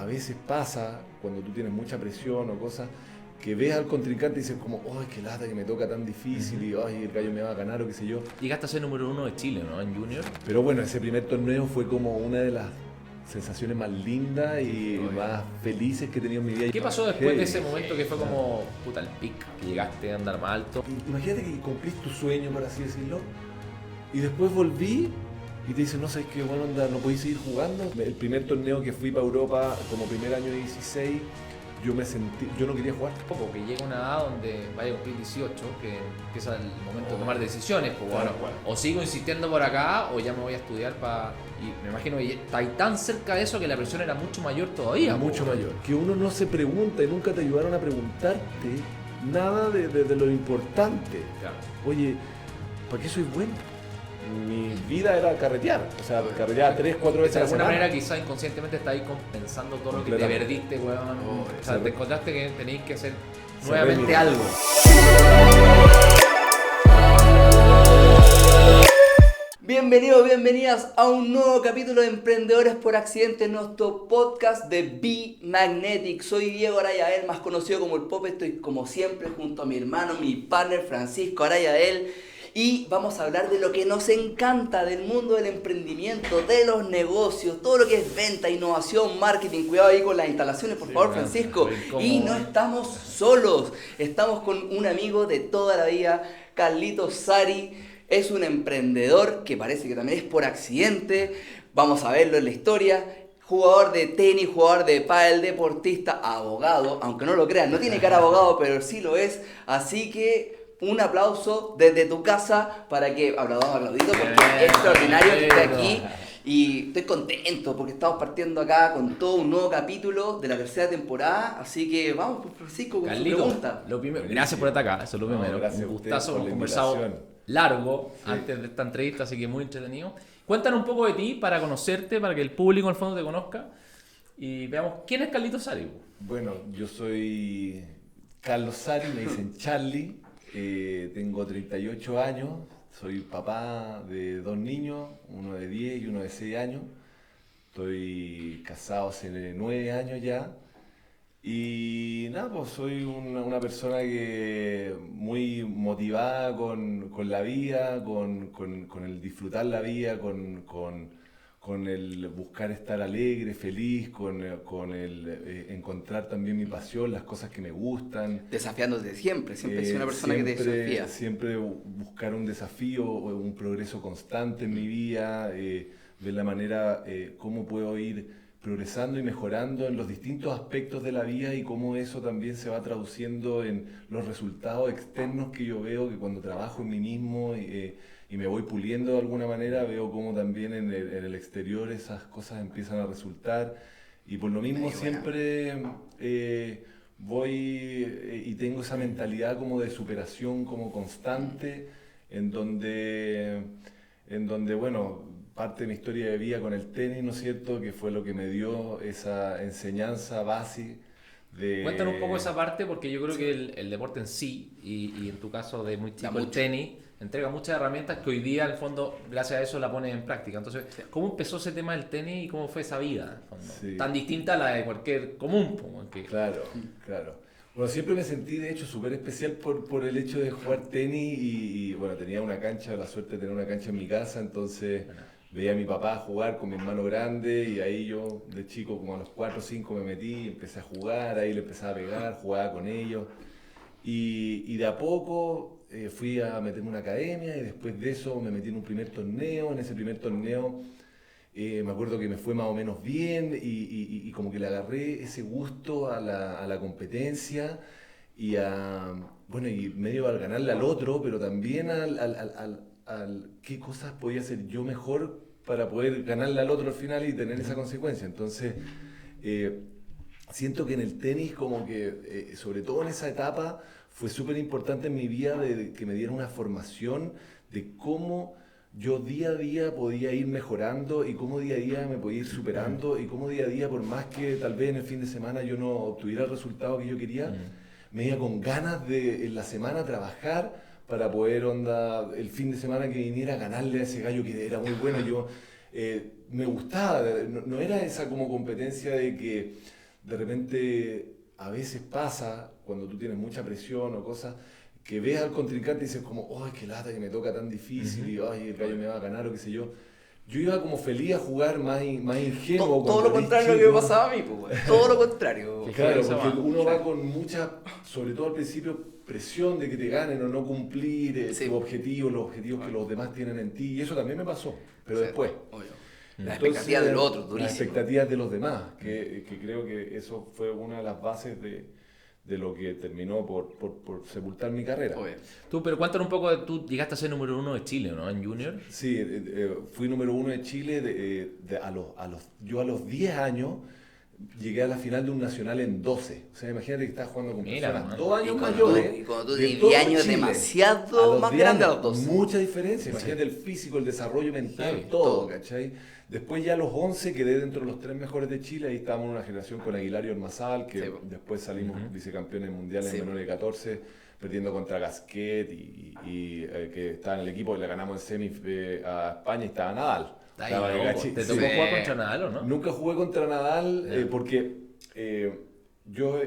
veces pasa, cuando tú tienes mucha presión o cosas, que ves al contrincante y dices como, ¡ay, qué lata que me toca tan difícil! Y ¡ay, el gallo me va a ganar o qué sé yo! Llegaste a ser número 1 de Chile, ¿no? En Junior. Pero bueno, ese primer torneo fue como una de las sensaciones más lindas y más felices que he tenido en mi vida. ¿Qué pasó después de ese momento que fue como, puta, el pic, que llegaste a andar más alto? Imagínate que cumplís tu sueño, por así decirlo, y después volví y te dicen, no sabes qué, bueno, onda, no podéis seguir jugando. El primer torneo que fui para Europa, como primer año de 16, yo no quería jugar. Porque llega una edad donde vaya a cumplir 18, que empieza el momento de tomar decisiones. Pues, Claro, bueno, o sigo insistiendo por acá o ya me voy a estudiar para... Y me imagino que estáis tan cerca de eso que la presión era mucho mayor todavía. Mucho mayor. Que uno no se pregunta y nunca te ayudaron a preguntarte nada de lo importante. Claro. Oye, ¿para qué soy bueno? Mi vida era carretear, o sea, carreteaba 3-4 veces De a la alguna semana. manera quizás inconscientemente estáis compensando todo lo que te perdiste, weón. O sea, te encontraste que tenéis que hacer nuevamente algo. Bienvenidos, bienvenidas a un nuevo capítulo de Emprendedores por Accidente, nuestro podcast de Be Magnetic. Soy Diego Arayael, más conocido como el Pope. Estoy como siempre junto a mi hermano, mi partner Francisco Arayael. Y vamos a hablar de lo que nos encanta del mundo del emprendimiento, de los negocios, todo lo que es venta, innovación, marketing. Cuidado ahí con las instalaciones, por favor, Francisco. Y no estamos solos, estamos con un amigo de toda la vida, Carlitos Sari. Es un emprendedor que parece que también es por accidente. Vamos a verlo en la historia. Jugador de tenis, jugador de pádel, deportista, abogado. Aunque no lo crean, no tiene cara de abogado, pero sí lo es. Así que un aplauso desde tu casa para que... Aplaudito porque es extraordinario que esté aquí. Y estoy contento porque estamos partiendo acá con todo un nuevo capítulo de la tercera temporada. Así que vamos, pues, Francisco, con Carlito, su pregunta. lo primero, gracias por estar acá, eso es lo primero. Gracias Un a ustedes gustazo, por hemos la conversado invitación. largo antes de esta entrevista, así que muy entretenido. Cuéntanos un poco de ti para conocerte, para que el público al fondo te conozca y veamos quién es Carlitos Sari. Bueno, yo soy Carlos Sari, me dicen Charlie, tengo 38 años, soy papá de 2 niños, uno de 10 y uno de 6 años. Estoy casado hace 9 años ya. Y nada, pues soy una persona que muy motivada con la vida, con el disfrutar la vida, con el buscar estar alegre, feliz, con el encontrar también mi pasión, las cosas que me gustan. Desafiándote siempre he sido una persona que te desafía. Siempre buscar un desafío, un progreso constante en mi vida, ver la manera cómo puedo ir progresando y mejorando en los distintos aspectos de la vida y cómo eso también se va traduciendo en los resultados externos que yo veo, que cuando trabajo en mí mismo y me voy puliendo de alguna manera, veo cómo también en el exterior esas cosas empiezan a resultar. Y por lo mismo siempre voy y tengo esa mentalidad como de superación como constante, en donde bueno, parte de mi historia de vida con el tenis, ¿no es cierto?, que fue lo que me dio esa enseñanza base de... Cuéntanos un poco esa parte, porque yo creo que el deporte en sí, y en tu caso de muy chico, el tenis, entrega muchas herramientas que hoy día, al fondo, gracias a eso la pones en práctica. Entonces, ¿cómo empezó ese tema del tenis y cómo fue esa vida? Tan distinta a la de cualquier común. Claro. Bueno, siempre me sentí, de hecho, súper especial por el hecho de jugar tenis y bueno, tenía una cancha, la suerte de tener una cancha en mi casa, entonces... Veía a mi papá jugar con mi hermano grande y ahí yo de chico como a los 4 o 5 me metí, empecé a jugar, ahí le empezaba a pegar, jugaba con ellos y de a poco fui a meterme en una academia y después de eso me metí en un primer torneo. En ese primer torneo me acuerdo que me fue más o menos bien y como que le agarré ese gusto a la competencia y bueno, y medio al ganarle al otro, pero también al qué cosas podía hacer yo mejor para poder ganarle al otro al final y tener esa consecuencia. Entonces, siento que en el tenis, como que, sobre todo en esa etapa, fue súper importante en mi vida de que me diera una formación de cómo yo día a día podía ir mejorando y cómo día a día me podía ir superando y cómo día a día, por más que tal vez en el fin de semana yo no obtuviera el resultado que yo quería, me iba con ganas de en la semana trabajar para poder, el fin de semana que viniera a ganarle a ese gallo que era muy bueno. Yo me gustaba, no era esa como competencia de que de repente a veces pasa, cuando tú tienes mucha presión o cosas, que ves al contrincante y dices como, ¡ay, qué lata que me toca tan difícil! Y ¡ay, el gallo me va a ganar! O qué sé yo. Yo iba como feliz a jugar más ingenuo. Todo lo contrario a lo que me pasaba a mí, pues, todo lo contrario. Claro, porque uno va con mucha, sobre todo al principio, presión de que te ganen o no cumplir tus objetivos, los objetivos que los demás tienen en ti. Y eso también me pasó, pero después. Obvio. Las expectativas de los otros, durísimo. Las expectativas de los demás, que creo que eso fue una de las bases de lo que terminó por sepultar mi carrera. Tú, pero cuéntanos un poco, tú llegaste a ser número 1 de Chile, ¿no? En Junior. Sí, fui número 1 de Chile. Yo a los 10 años llegué a la final de un nacional en 12. O sea, imagínate que estás jugando con personas 2 años mayores. Y cuando tú tenías 10 años demasiado más grande a los 12. Mucha diferencia. Imagínate el físico, el desarrollo mental, todo, ¿cachai? Después ya a los 11 quedé dentro de los 3 mejores de Chile. Ahí estábamos en una generación con Aguilar y Ormazal, que después salimos vicecampeones mundiales en menores de 14, perdiendo contra Gasquet y que estaba en el equipo, y le ganamos en semi a España y estaba Nadal. ¿Te tocó jugar contra Nadal o no? Nunca jugué contra Nadal porque yo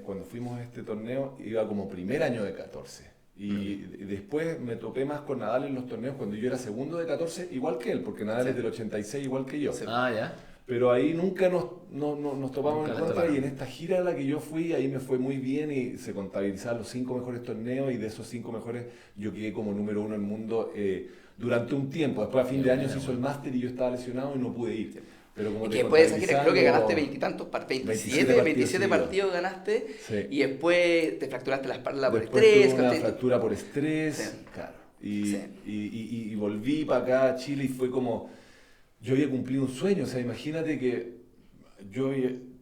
cuando fuimos a este torneo iba como primer año de 14. Y después me topé más con Nadal en los torneos cuando yo era segundo de 14, igual que él, porque Nadal es del 86 igual que yo. Ya. Pero ahí nunca nos topamos en contra, y en esta gira a la que yo fui, ahí me fue muy bien y se contabilizaban los 5 mejores torneos, y de esos 5 mejores yo quedé como número 1 del mundo durante un tiempo. Después a fin de año se hizo el máster y yo estaba lesionado y no pude ir. Pero como y que después de esa gira creo que ganaste 27 partidos ganaste, y después te fracturaste la espalda por estrés. Tuve una fractura por estrés, claro. Y volví para acá a Chile y fue como, yo había cumplido un sueño. O sea, imagínate que yo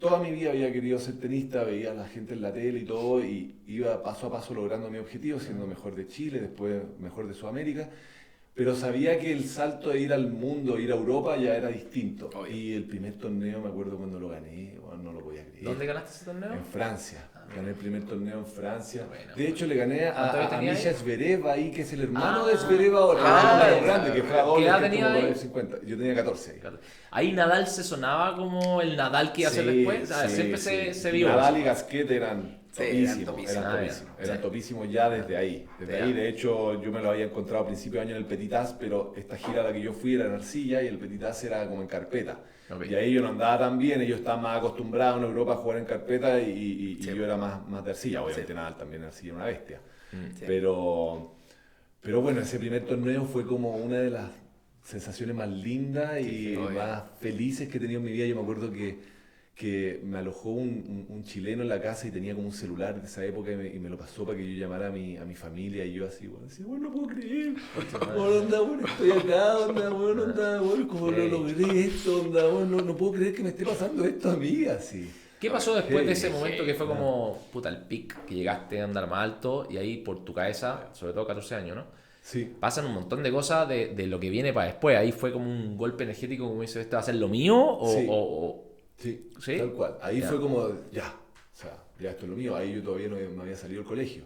toda mi vida había querido ser tenista, veía a la gente en la tele y todo, y iba paso a paso logrando mi objetivo, siendo mejor de Chile, después mejor de Sudamérica. Pero sabía que el salto de ir al mundo, ir a Europa, ya era distinto. Y el primer torneo, me acuerdo cuando lo gané, bueno, no lo podía creer. ¿Dónde ganaste ese torneo? En Francia. Gané el primer torneo en Francia. Bueno, de hecho, le gané a Misha Zverev ahí, que es el hermano de Zverev ahora. Grande, que fue a doble. ¿Qué edad tenía ahí? 50. Yo tenía 14 ahí. Ahí Nadal se sonaba como el Nadal que iba a hacer después. Siempre se vio. Nadal y Gasquet eran topísimos. Eran topísimos ya desde ahí. Ahí, de hecho, yo me lo había encontrado a principio de año en el Petitas, pero esta gira a la que yo fui era en arcilla y el Petitas era como en carpeta. Y ahí yo no andaba tan bien, ellos estaban más acostumbrados en Europa a jugar en carpeta y yo era más de arcilla. Obviamente Nadal también en arcilla era una bestia. Pero bueno, ese primer torneo fue como una de las sensaciones más lindas y más felices que he tenido en mi vida. Yo me acuerdo que me alojó un chileno en la casa y tenía como un celular de esa época y me lo pasó para que yo llamara a mi familia, y yo así, decía, no puedo creer, estoy acá, ¿cómo lo logré esto? No puedo creer que me esté pasando esto a mí, así. ¿Qué pasó después de ese momento que fue como, el pic, que llegaste a andar más alto y ahí por tu cabeza, sobre todo 14 años, ¿no? Sí. Pasan un montón de cosas de lo que viene para después. Ahí fue como un golpe energético, como dice, ¿esto va a ser lo mío? Sí, ¿Sí? Tal cual. Ahí fue como, ya esto es lo mío. Ahí yo todavía no me había salido del colegio.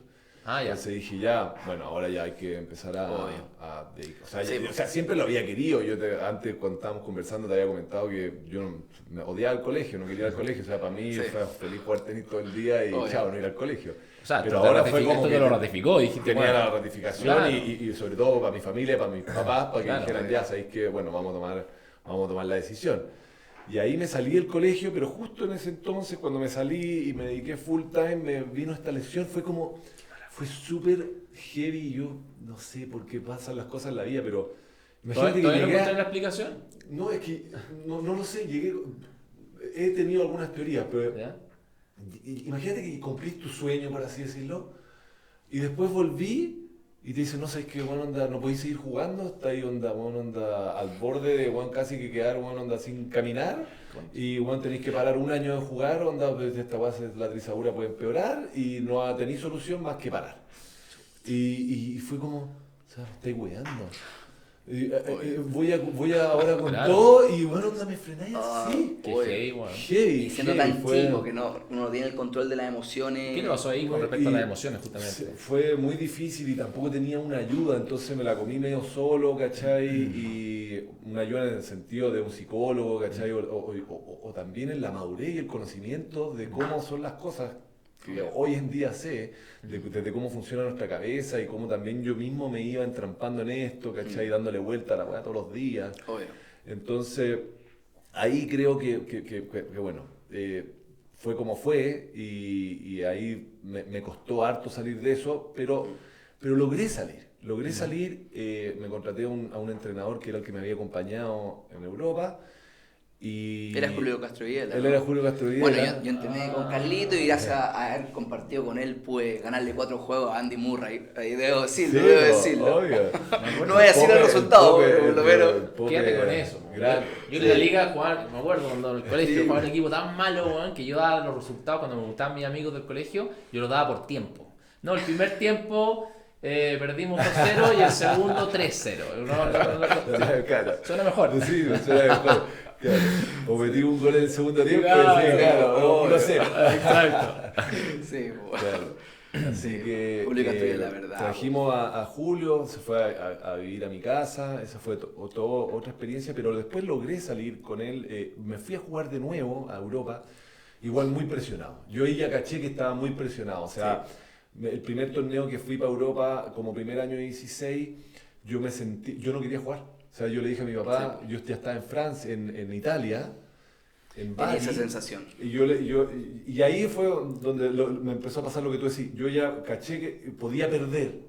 Entonces dije, ahora ya hay que empezar a dedicar. O sea, siempre lo había querido. Antes, cuando estábamos conversando, te había comentado que yo me odiaba el colegio, no quería ir al colegio. O sea, para mí fue feliz jugar tenis todo el día y no ir al colegio. O sea, pero ahora fue como esto que te lo ratificó. Dijiste, tenía la ratificación y sobre todo para mi familia, para mis papás, para que dijeran, sabéis que, vamos a tomar la decisión. Y ahí me salí del colegio, pero justo en ese entonces, cuando me salí y me dediqué full time, me vino esta lesión. Fue súper heavy. Yo no sé por qué pasan las cosas en la vida, pero imagínate ¿Todavía no encontré la explicación? No, es que no lo sé. He tenido algunas teorías, pero imagínate que cumplís tu sueño, por así decirlo, y después volví y te dicen, no sabes qué, no podéis seguir jugando, está ahí al borde de casi que quedar sin caminar, y tenéis que parar un año de jugar, esta la trizadura puede empeorar y no tenéis solución más que parar. Y fue como, me estáis weando. Voy ahora con Claro. todo y bueno, me frenáis así. Qué Oye, heavy, weón. Heavy, Y siendo heavy, tan fue- chico que uno no tiene el control de las emociones. ¿Qué le pasó ahí con respecto a las emociones, justamente? Fue muy difícil y tampoco tenía una ayuda, entonces me la comí medio solo, ¿cachai? Y una ayuda en el sentido de un psicólogo, ¿cachai? O también en la madurez y el conocimiento de cómo son las cosas que hoy en día sé, de cómo funciona nuestra cabeza y cómo también yo mismo me iba entrampando en esto, ¿cachai? Dándole vuelta a la weá todos los días. Obvio. Entonces, ahí creo que bueno, fue como fue y ahí me costó harto salir de eso, pero logré salir. Logré salir, me contraté a un entrenador que era el que me había acompañado en Europa. Y Era Julio Castroviela. él ¿no? era Julio Castroviela. Bueno, yo entrené con Carlito y gracias a haber compartido con él pude ganarle 4 juegos a Andy Murray. Ahí debo decirlo, Sí, debo decirlo. obvio. No voy a decir el resultado, pero por lo menos. Quédate con eso. Yo en la liga jugaba, me acuerdo cuando en el colegio jugaba en un equipo tan malo, weón, que yo daba los resultados cuando me gustaban mis amigos del colegio, yo los daba por tiempo. No, el primer tiempo perdimos 2-0 y el segundo 3-0. Claro. Suena mejor. Sí, suena mejor. Claro. O metí un gol en el segundo tiempo, Claro, sí, claro, obvio. 1-0. Exacto. Sí, bueno. Claro. Así que Julio Castroviela, la verdad. trajimos a Julio, se fue a vivir a mi casa, esa fue otra experiencia, pero después logré salir con él, me fui a jugar de nuevo a Europa, igual muy presionado. Yo ahí ya caché que estaba muy presionado, o sea, el primer torneo que fui para Europa, como primer año de 16, yo no quería jugar. O sea, yo le dije a mi papá, yo ya estaba en Francia, en Italia, en Tenía Bari. esa sensación. Y ahí fue donde me empezó a pasar lo que tú decís. Yo ya caché que podía perder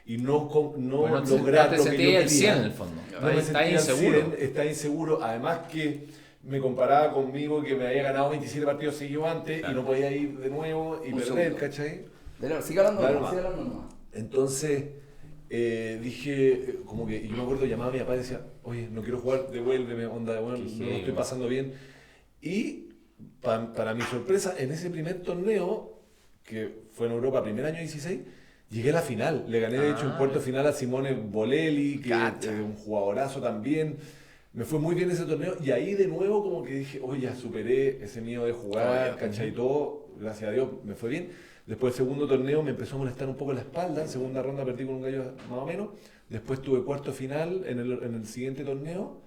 y no Bueno, lograr te lo que yo sentías el 100 quería. en el fondo. No me Estás sentía inseguro. estaba inseguro. Además que me comparaba conmigo que me había ganado 27 partidos seguidos antes y no podía ir de nuevo y Un perder, segundo. ¿cachai? Sigue hablando Dale nomás, sigue nomás. hablando nomás. Entonces dije, como que, y yo me acuerdo, llamaba a mi papá y decía, oye, no quiero jugar, devuélveme, onda, bueno, Qué no lo heavy, estoy man. pasando bien. Y para mi sorpresa, en ese primer torneo, que fue en Europa, primer año 16, llegué a la final. Le gané, de hecho, en cuarto final a Simone Bolelli, que es un jugadorazo también. Me fue muy bien ese torneo y ahí de nuevo como que dije, oye, ya superé ese miedo de jugar, ¿cachai? Y todo, gracias a Dios, me fue bien. Después el segundo torneo me empezó a molestar un poco la espalda, en segunda ronda perdí con un gallo más o menos. Después tuve cuarto final en el siguiente torneo.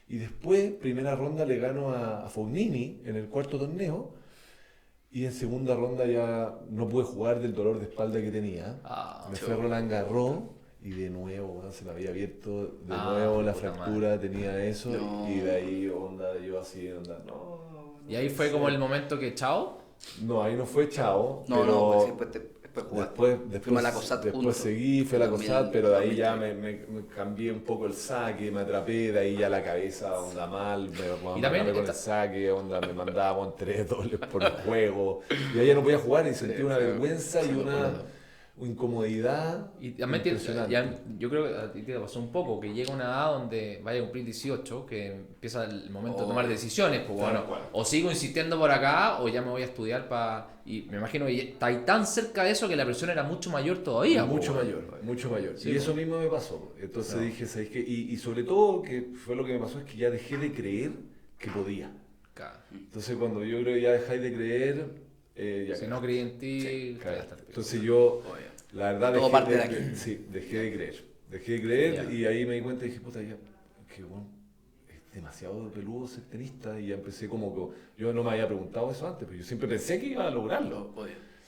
Y después, primera ronda, le gano a Fognini en el cuarto torneo. Y en segunda ronda ya no pude jugar del dolor de espalda que tenía. Me fue a Roland Garros y de nuevo, bueno, se me había abierto de nuevo la puta fractura, tenía eso. No. Y de ahí, onda, yo así, onda, no. Y ahí fue como el momento que chao. No, ahí no fue chao. No, pero no, pues después jugaste. Después a la COSAT después juntos. seguí, fue a la COSAT, pero de ahí ya 2003. me cambié un poco el saque, me atrapé, de ahí ya la cabeza onda mal, me Y también atrapé con el saque, onda me mandaban 3 dobles por juego, y ahí ya no podía jugar y sentí una vergüenza y una incomodidad Y también impresionante. yo creo que a ti te pasó un poco, que llega una edad donde vaya a cumplir 18, que empieza el momento de tomar decisiones, pues Tal bueno, cual. o sigo insistiendo por acá o ya me voy a estudiar para... Y me imagino que está ahí tan cerca de eso que la presión era mucho mayor todavía. Mucho pues, mayor, mucho mayor. Sí, y pues. eso mismo me pasó. Entonces dije, ¿sabes qué? Y sobre todo, que fue lo que me pasó, es que ya dejé de creer que podía. Claro. Entonces cuando yo creo que ya dejáis de creer, ya Si no creí en ti, claro. cagaste al piso. Entonces yo, la verdad, Todo parte de aquí. dejé de creer. Dejé de creer Ya. y ahí me di cuenta y dije, puta, ya, que bueno, es demasiado peludo ser tenista. Y ya empecé como que, yo no me había preguntado eso antes, pero yo siempre pensé que iba a lograrlo.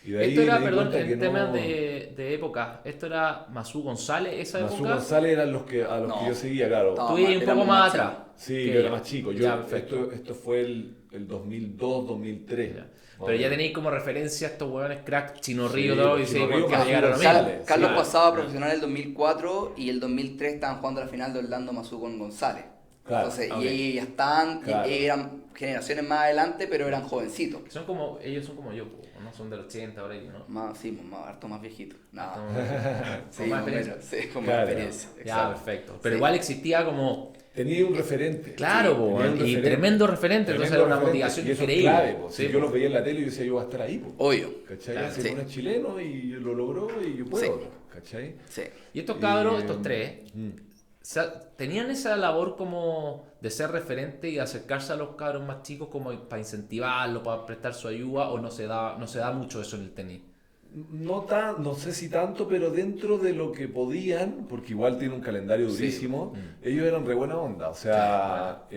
Y de ahí Esto era, me di perdón, cuenta que en temas no. de época, esto era Masú González, esa Masú época. González eran a los que No. yo seguía, claro. No. Tú ibas un Era poco muy más chico. atrás. Sí, que yo era ella. más chico. Ya, perfecto. Esto fue el 2002, 2003. Ya. más Pero o ya menos. tenéis como referencia a estos hueones crack, Chino Sí, Río, todo, y Chino sí, Río, porque Masú llegaron a lo mismo. González. Carlos Sí. pasaba profesional en el 2004 y el 2003 estaban jugando la final de Orlando Mazú con González. Claro, Entonces, ok. y ellos ya estaban, Claro. y eran generaciones más adelante, pero eran jovencitos. Son como, ellos son como yo, po, ¿no? Son del 80 ahora, ¿no? Más, sí, harto más viejitos. No, Con sí, más más experiencia. sí, con Claro. más experiencia. Ya, exacto. perfecto. Pero Sí. igual existía como, Tenía un referente. claro, po, tenía un y referente. tremendo referente, entonces Tremendo era una referente. motivación Y eso es increíble. clave, po. Sí, Si yo los veía en la tele y yo decía, yo voy a estar ahí, po. Obvio. ¿Cachai? Claro, Ese sí. bueno es chileno y lo logró y yo puedo. Sí. ¿Cachai? Y estos cabros, Y, estos tres, ¿tenían esa labor como de ser referente y acercarse a los cabros más chicos como para incentivarlos, para prestar su ayuda, o no se da mucho eso en el tenis? No sé si tanto, pero dentro de lo que podían, porque igual tiene un calendario durísimo, ellos eran re buena onda. O sea,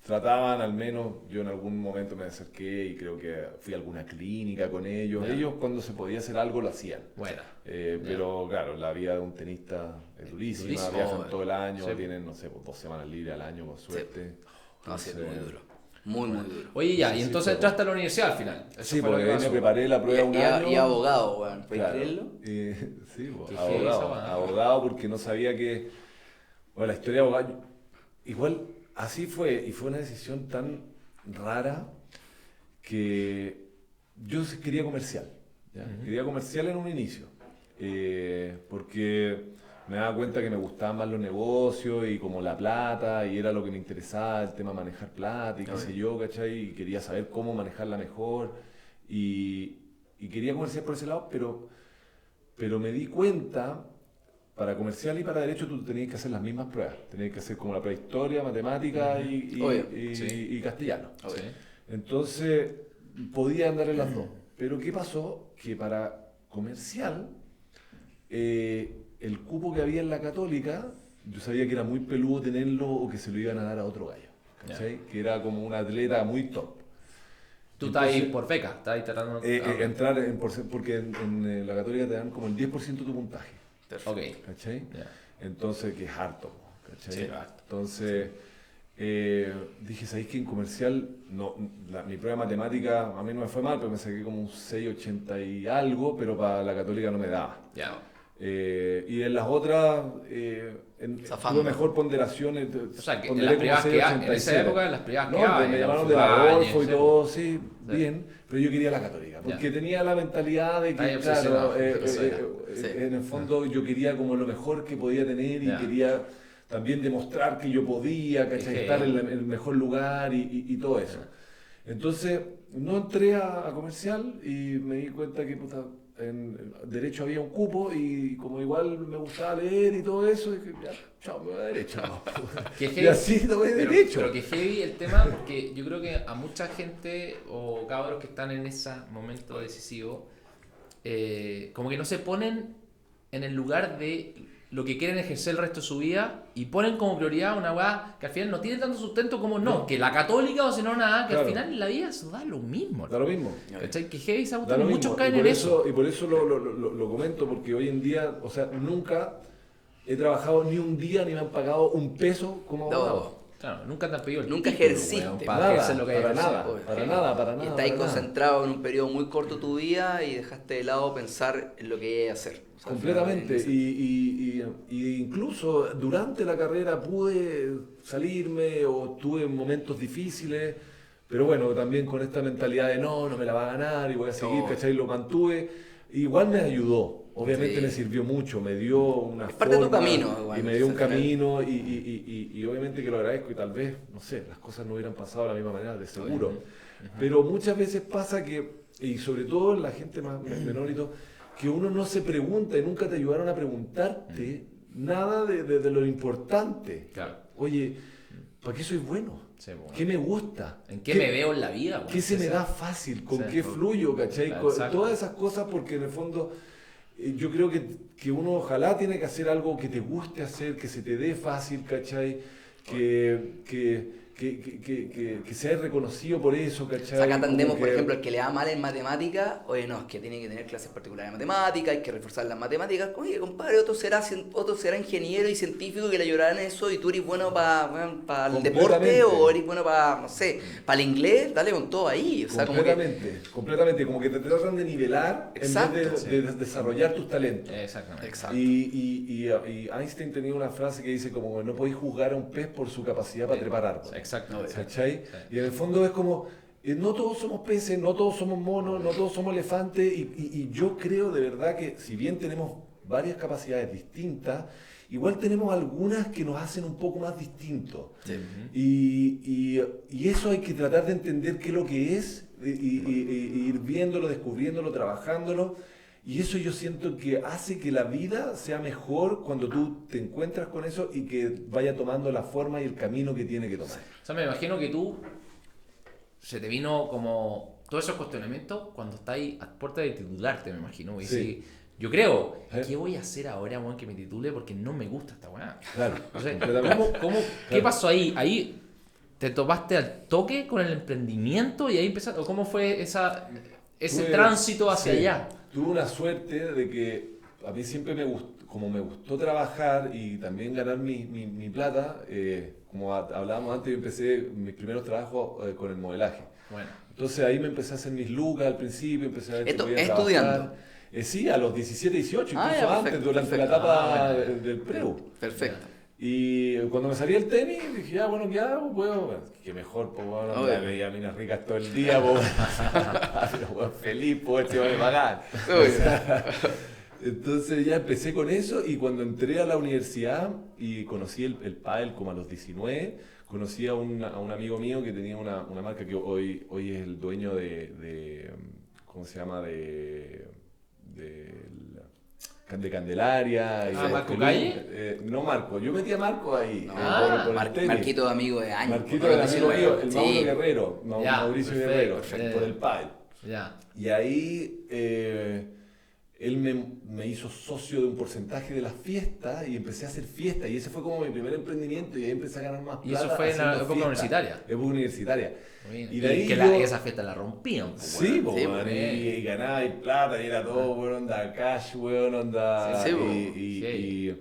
trataban al menos, yo en algún momento me acerqué y creo que fui a alguna clínica con ellos. Ellos cuando se podía hacer algo lo hacían. Bueno. Pero claro, la vida de un tenista es durísima, viajan todo el año, tienen, no sé, 2 semanas libres al año, por suerte. Sí, muy duro. Muy duro. Oye, ya, y entonces entraste a la universidad al final. Eso Sí, fue lo porque que ahí me pasó. preparé la prueba un año. Y abogado, weón. ¿Puedes Claro. creerlo? Sí, Qué abogado. heavy esa, Abogado porque no sabía que... Bueno, la historia de abogado... Igual así fue, y fue una decisión tan rara que yo quería comercial. ¿Ya? Quería comercial en un inicio. Porque me daba cuenta que me gustaban más los negocios y como la plata, y era lo que me interesaba, el tema de manejar plata y qué sé yo, ¿cachai? Y quería saber cómo manejarla mejor. Y quería comercial por ese lado, pero me di cuenta, para comercial y para derecho tú tenías que hacer las mismas pruebas. Tenías que hacer como la prehistoria, matemática y castellano. Sí. Entonces podía andar en las dos. Pero ¿qué pasó? Que para comercial, el cupo que había en la Católica, yo sabía que era muy peludo tenerlo o que se lo iban a dar a otro gallo. ¿Cachai? Que era como un atleta muy top. Tú estás ahí por beca, estás ahí tratando Entrar porque en la Católica te dan como el 10% de tu puntaje. Ok. ¿Cachai? Yeah. Entonces, que es harto. ¿Cachai? Sí, harto. Entonces, dije, ¿sabéis que en comercial, mi prueba de matemática a mí no me fue mal, pero me saqué como un 6,80 y algo, pero para la Católica no me daba. Ya. Y en las otras, tuve mejor ponderación. O sea, que en, ponderé las como privadas que en 6,87. esa época, en las privadas que No, hay, me en llamaron de la Fulbañez, Golfo y sí. todo, sí, bien, pero yo quería la Católica, porque Ya. tenía la mentalidad de que, Ahí claro, obsesionado. en el fondo yo quería como lo mejor que podía tener y Ya. quería también demostrar que yo podía, ¿cachai? Qué Estar en heavy. el mejor lugar y todo eso. Entonces, no entré a comercial y me di cuenta que puta, en derecho había un cupo y como igual me gustaba leer y todo eso, dije, ya, chao, me voy a derecho. Qué Y heavy. así tomé derecho. Pero que heavy el tema, porque yo creo que a mucha gente o cabros que están en ese momento decisivo, como que no se ponen en el lugar de lo que quieren ejercer el resto de su vida y ponen como prioridad una weá que al final no tiene tanto sustento como no, que la católica o si no nada, que Claro. al final en la vida eso da lo mismo. Da lo mismo. ¿Cachai? Que heavy esa Da lo muchos mismo. caen Y en por eso. Y por eso lo comento, porque hoy en día, o sea, nunca he trabajado ni un día ni me han pagado un peso como abogado. Claro, nunca te han pedido el Nunca título, ejerciste. weón, para Nada, ejercer lo que hay para que hacer. nada. Oye, Para heavy. nada, para Y nada, estás ahí para nada. concentrado en un periodo muy corto de tu vida y dejaste de lado pensar en lo que ibas a hacer. O sea, Completamente. al final, Y incluso durante la carrera pude salirme o tuve momentos difíciles, pero bueno, también con esta mentalidad de no me la va a ganar y voy a seguir, No. ¿cachai? Lo mantuve. Igual me ayudó, obviamente Sí. me sirvió mucho, me dio una Es parte de tu forma camino, igual, y me dio un al final. camino y obviamente que lo agradezco y tal vez, no sé, las cosas no hubieran pasado de la misma manera, de seguro. Pero muchas veces pasa que, y sobre todo la gente más menor y todo, que uno no se pregunta y nunca te ayudaron a preguntarte nada de lo importante. Claro. Oye, ¿para qué soy bueno? Sí, bueno. ¿Qué me gusta? ¿En qué me veo en la vida? ¿Qué se me da fácil? ¿Con Sí. qué fluyo? ¿Cachai? Claro, Con exacto. todas esas cosas, porque en el fondo yo creo que uno ojalá tiene que hacer algo que te guste hacer, que se te dé fácil, ¿cachai? Que seas reconocido por eso, ¿cachai? O sea, acá entendemos, Como por que- ejemplo, el que le da mal en matemática, oye, no, es que tiene que tener clases particulares de matemática, hay que reforzar las matemáticas. Oye, compadre, otro será ingeniero y científico que le ayudarán eso y tú eres bueno para el deporte Completamente. o eres bueno para, no sé, para el inglés, dale con todo ahí. O sea, como que... completamente, como que te tratan de nivelar Exacto, en vez sí. de desarrollar tus talentos. Exactamente. Exacto. Y Einstein tenía una frase que dice como no podéis juzgar a un pez por su capacidad para trepar árboles. Exacto. ¿Cachai? Sí. Y en el fondo es como, no todos somos peces, no todos somos monos, no todos somos elefantes, y yo creo de verdad que si bien tenemos varias capacidades distintas, igual tenemos algunas que nos hacen un poco más distintos. Sí. Y eso hay que tratar de entender qué es lo que es, y ir viéndolo, descubriéndolo, trabajándolo, Y eso yo siento que hace que la vida sea mejor cuando tú te encuentras con eso y que vaya tomando la forma y el camino que tiene que tomar. O sea, me imagino que tú se te vino como todos esos cuestionamientos cuando estás ahí a puerta de titularte, me imagino. Y Sí. yo creo, ¿qué voy a hacer ahora, weón, que me titule? Porque no me gusta esta weá. Claro, O sea, completamente. ¿qué pasó ahí? Ahí te topaste al toque con el emprendimiento y ahí empezaste. ¿O cómo fue ese Tuve- tránsito hacia sí, allá? Tuve una suerte de que a mí siempre me gustó, como me gustó trabajar y también ganar mi plata, como hablábamos antes, yo empecé mis primeros trabajos con el modelaje. Bueno. Entonces ahí me empecé a hacer mis lucas al principio, empecé a ver que Esto, podía estudiando. trabajar. Sí, a los 17, 18, Ah, incluso ya, antes, perfecto, durante perfecto. la etapa Ah, bueno. del preu. Perfecto. Y cuando me salía el tenis, dije, ya, bueno, ¿qué hago? Bueno, qué mejor, pues, bueno, Obvio. veía minas ricas todo el día, pues, pero, bueno, feliz, pues, este va a pagar. Entonces ya empecé con eso y cuando entré a la universidad y conocí el pádel como a los 19, conocí a un amigo mío que tenía una marca que hoy es el dueño de ¿cómo se llama? De Candelaria. Y de ¿Marco Pelú. Calle? No Marco, yo metí a Marco ahí, No, por el tenis. Marquito de amigo de años. Marquito por del lo amigo que mío, sí, el sí. Mauro Guerrero, Ya, Mauricio perfecto, Guerrero, perfecto. por el pádel. Ya. Y ahí él me hizo socio de un porcentaje de las fiestas y empecé a hacer fiestas y ese fue como mi primer emprendimiento y ahí empecé a ganar más ¿Y plata. eso fue en la haciendo época fiestas. universitaria? Época universitaria. Bien. Y de ahí que yo- esa fiesta la rompían. Pues, Sí, weón. po, Sí, weón, pues. y ganaba y plata y era todo, weón, onda cash, weón, onda... Sí, sí,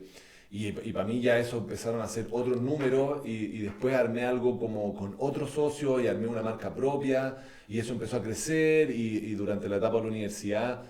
y para mí ya eso empezaron a hacer otros números y después armé algo como con otro socio y armé una marca propia y eso empezó a crecer y durante la etapa de la universidad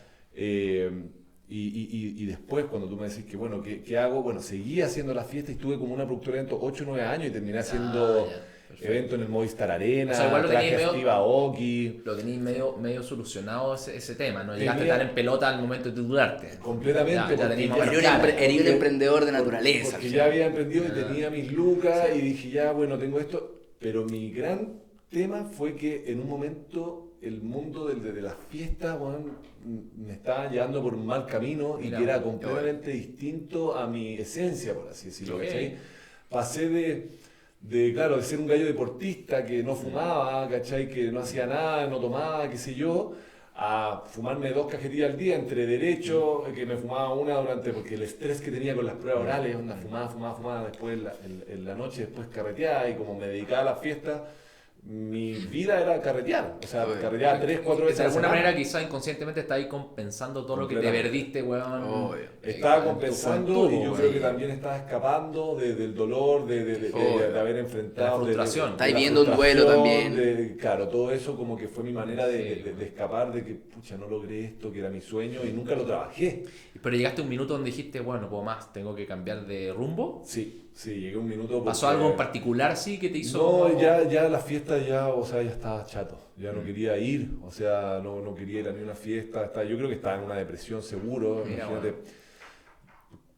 y después cuando tú me decís que bueno, ¿qué hago? Bueno, seguí haciendo las fiestas y estuve como una productora de eventos 8 o 9 años y terminé haciendo ya, perfecto. eventos en el Movistar Arena, O sea, igual lo traje tenías a medio- Steve Aoki. Lo tenéis medio solucionado ese tema, no llegaste Tenía- a estar en pelota al momento de titularte. Completamente, Ya porque tenéis más o ya- menos Era un, claro. era un emprendedor de naturaleza. Porque al ya final. había emprendido y Ah. tenía mis lucas y dije, ya, bueno, tengo esto. Pero mi gran tema fue que en un momento el mundo de las fiestas, weón, me estaba llevando por un mal camino y Mira, que era qué completamente distinto a mi esencia, por así decirlo. Ok. ¿Cachai? Pasé claro, de ser un gallo deportista que no fumaba, ¿cachai? Que no hacía nada, no tomaba, qué sé yo, a fumarme 2 cajetillas al día entre derecho, que me fumaba una porque el estrés que tenía con las pruebas orales, onda, fumaba, después en la noche, después carreteaba y como me dedicaba a las fiestas, mi vida era carretear, o sea, Obvio. carreteaba 3, 4 veces De a la alguna semana. manera quizá inconscientemente está ahí compensando todo lo que te Completamente. perdiste, weón. Obvio. Estaba en tu compensando juventud, y yo weón. creo que también estaba escapando del dolor, de haber enfrentado. De la frustración. Estáis viendo un duelo frustración, también. Claro, todo eso como que fue mi manera Sí. de escapar, de que, pucha, no logré esto, que era mi sueño y nunca lo trabajé. Pero llegaste a un minuto donde dijiste, bueno, no puedo más, tengo que cambiar de rumbo. Sí, llegué a un minuto. ¿Pasó porque- algo en particular sí que te hizo? No, ya la fiesta o sea, ya estaba chato, ya Mm. no quería ir, o sea, no quería ir a ni una fiesta, yo creo que estaba en una depresión seguro, Mira, imagínate, bueno.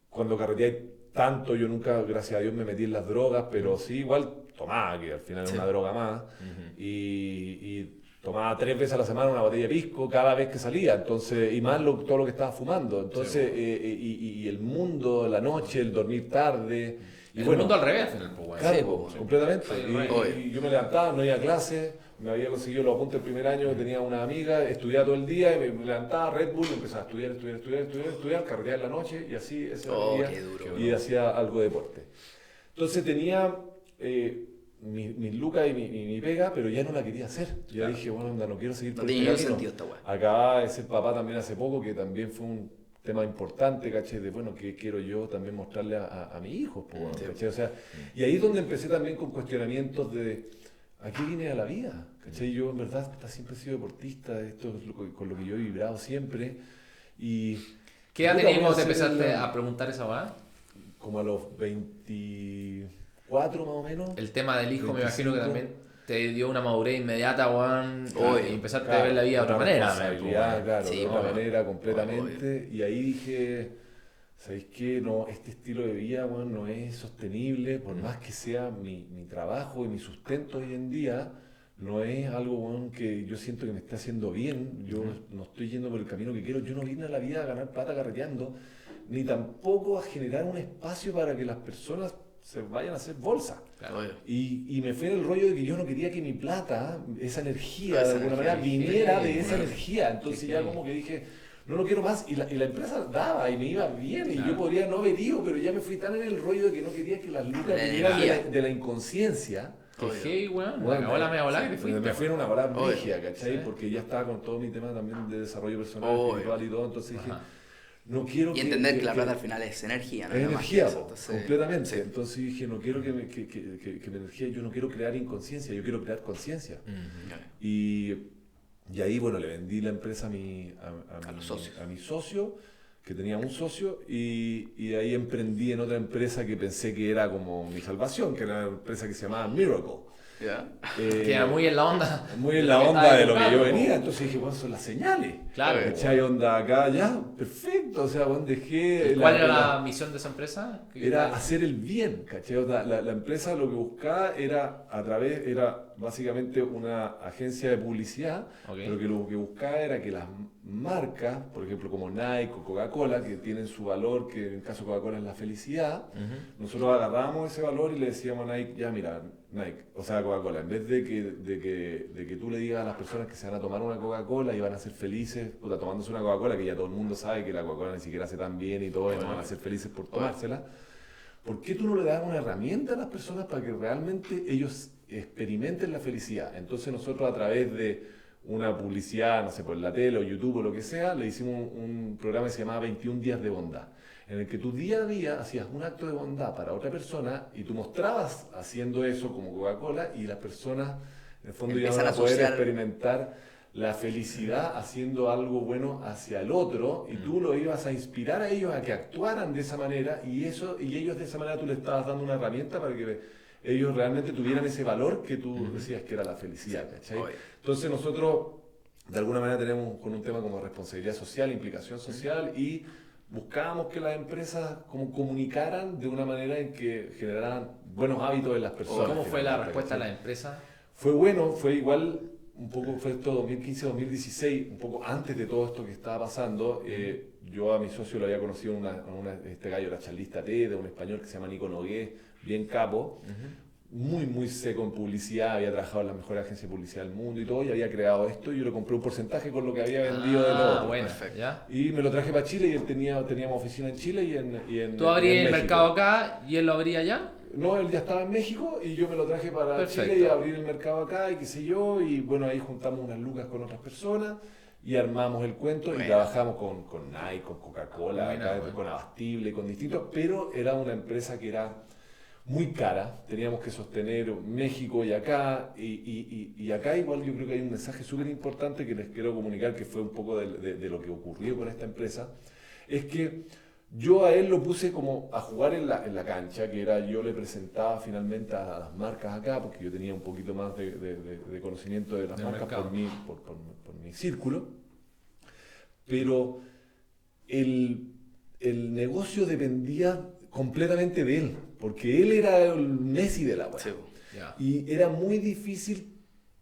cuando carreteé tanto, yo nunca, gracias a Dios, me metí en las drogas, pero sí, igual tomaba, que al final es Sí. una droga más, Ujú. y tomaba 3 veces a la semana una botella de pisco cada vez que salía, entonces, y más todo lo que estaba fumando, entonces, y el mundo, la noche, el dormir tarde, y El bueno, mundo al revés, al final, pues, weón. claro, Sí, po, sí. completamente. Sí, Y, obvio. y yo me levantaba, no iba a clase, me había conseguido los apuntes el primer año que tenía una amiga, estudiaba todo el día, y me levantaba Red Bull, empezaba a estudiar, carretear en la noche, y así ese era Oh, mi día, qué duro, y bro. hacía algo de deporte. Entonces tenía mis lucas y mi pega, pero ya no la quería hacer. Ya Claro. dije, bueno, onda, no quiero seguir No por tiene este ningún camino. sentido esta weá. Acababa de ser papá también hace poco, que también fue un tema importante, ¿cachai? De, bueno, que quiero yo también mostrarle a mis hijos, pues, bueno, Sí. ¿cachai? O sea, y ahí es donde empecé también con cuestionamientos de, ¿a qué vine a la vida? ¿Cachai? Yo, en verdad, siempre he sido deportista, esto es con lo que yo he vibrado siempre, y... ¿Qué edad Puta, tenías voy a cuando te hacer empezaste el- a preguntar esa weá? Como a los 24 más o menos. El tema del hijo me imagino que 25. también te dio una madurez inmediata, weón, Obvio. y empezaste Claro, a ver la vida de otra una manera. responsabilidad, weón. claro, Sí, de otra obvio. manera completamente. Y ahí dije, ¿sabéis qué? No, este estilo de vida, bueno, no es sostenible, por más que sea mi trabajo y mi sustento hoy en día, no es algo, weón, que yo siento que me está haciendo bien. Yo no estoy yendo por el camino que quiero. Yo no vine a la vida a ganar plata carreteando, ni tampoco a generar un espacio para que las personas se vayan a hacer bolsa. Claro. Y me fue en el rollo de que yo no quería que mi plata, esa energía, de alguna manera, viniera de esa energía. Entonces ya como que dije, no lo quiero más. Y la empresa daba y me iba bien. Y yo podría no haber ido, pero ya me fui tan en el rollo de que no quería que las lucas vinieran de la inconsciencia. Que weón, ahora me voy a hablar. Me fui en una bola brígida, ¿cachai? Sí. Porque ya estaba con todo mi tema también de desarrollo personal, espiritual y todo. Entonces dije, no quiero y entender que la plata al final es energía, ¿no? es energía, entonces, completamente. sí. Entonces dije, no quiero que mi energía, yo no quiero crear inconsciencia, yo quiero crear conciencia. Y ahí, bueno, le vendí la empresa a mi socio, que tenía un socio, y de ahí emprendí en otra empresa que pensé que era como mi salvación, que era una empresa que se llamaba Miracle. Que era muy en la onda. Muy en la onda de lo que yo venía, entonces dije, bueno, son las señales. Claro. ¿Cachai? Onda acá, ya, perfecto, o sea, bueno, dejé... ¿Cuál era la misión de esa empresa? Era hacer el bien, ¿cachai? O sea, la empresa lo que buscaba era, era básicamente una agencia de publicidad, pero que lo que buscaba era que las marcas, por ejemplo, como Nike o Coca-Cola, que tienen su valor, que en el caso de Coca-Cola es la felicidad, nosotros agarrábamos ese valor y le decíamos a Nike, ya mira, Nike, o sea, Coca-Cola, en vez de que tú le digas a las personas que se van a tomar una Coca-Cola y van a ser felices, puta, tomándose una Coca-Cola, que ya todo el mundo sabe que la Coca-Cola ni siquiera hace tan bien y todo, y no van a ser felices por tomársela, ¿por qué tú no le das una herramienta a las personas para que realmente ellos experimenten la felicidad? Entonces nosotros a través de una publicidad, no sé, por la tele o YouTube o lo que sea, le hicimos un programa que se llamaba 21 días de bondad, en el que tú día a día hacías un acto de bondad para otra persona y tú mostrabas haciendo eso como Coca-Cola y las personas en el fondo iban a poder experimentar la felicidad haciendo algo bueno hacia el otro y tú lo ibas a inspirar a ellos a que actuaran de esa manera y ellos de esa manera tú les estabas dando una herramienta para que ellos realmente tuvieran ese valor que tú decías que era la felicidad, ¿cachai? Entonces nosotros de alguna manera tenemos con un tema como responsabilidad social, implicación social y buscábamos que las empresas como comunicaran de una manera en que generaran buenos hábitos en las personas. ¿Cómo fue la respuesta de la empresa? Fue bueno, fue igual, un poco fue esto 2015-2016, un poco antes de todo esto que estaba pasando. Yo a mi socio lo había conocido este gallo, la charlista T, de un español que se llama Nico Nogué, bien capo. Muy seco en publicidad, había trabajado en la mejor agencia de publicidad del mundo y todo, y había creado esto, y yo le compré un porcentaje con lo que había vendido de todo. Bueno, ¿ya? Y me lo traje para Chile, y él teníamos oficina en Chile y en ¿Tú abrías el México. mercado acá y él lo abría allá? No, él ya estaba en México y yo me lo traje para Chile y abrir el mercado acá y qué sé yo, y bueno, ahí juntamos unas lucas con otras personas y armamos el cuento y trabajamos con Nike, con Coca-Cola, con Abastible, con distintos, pero era una empresa que era muy cara, teníamos que sostener México y acá, y acá igual yo creo que hay un mensaje súper importante que les quiero comunicar, que fue un poco de lo que ocurrió con esta empresa, es que yo a él lo puse como a jugar en la cancha, que era yo le presentaba finalmente a las marcas acá, porque yo tenía un poquito más de conocimiento de las marcas por mi círculo, pero el negocio dependía completamente de él, porque él era el Messi de la web. Sí, y era muy difícil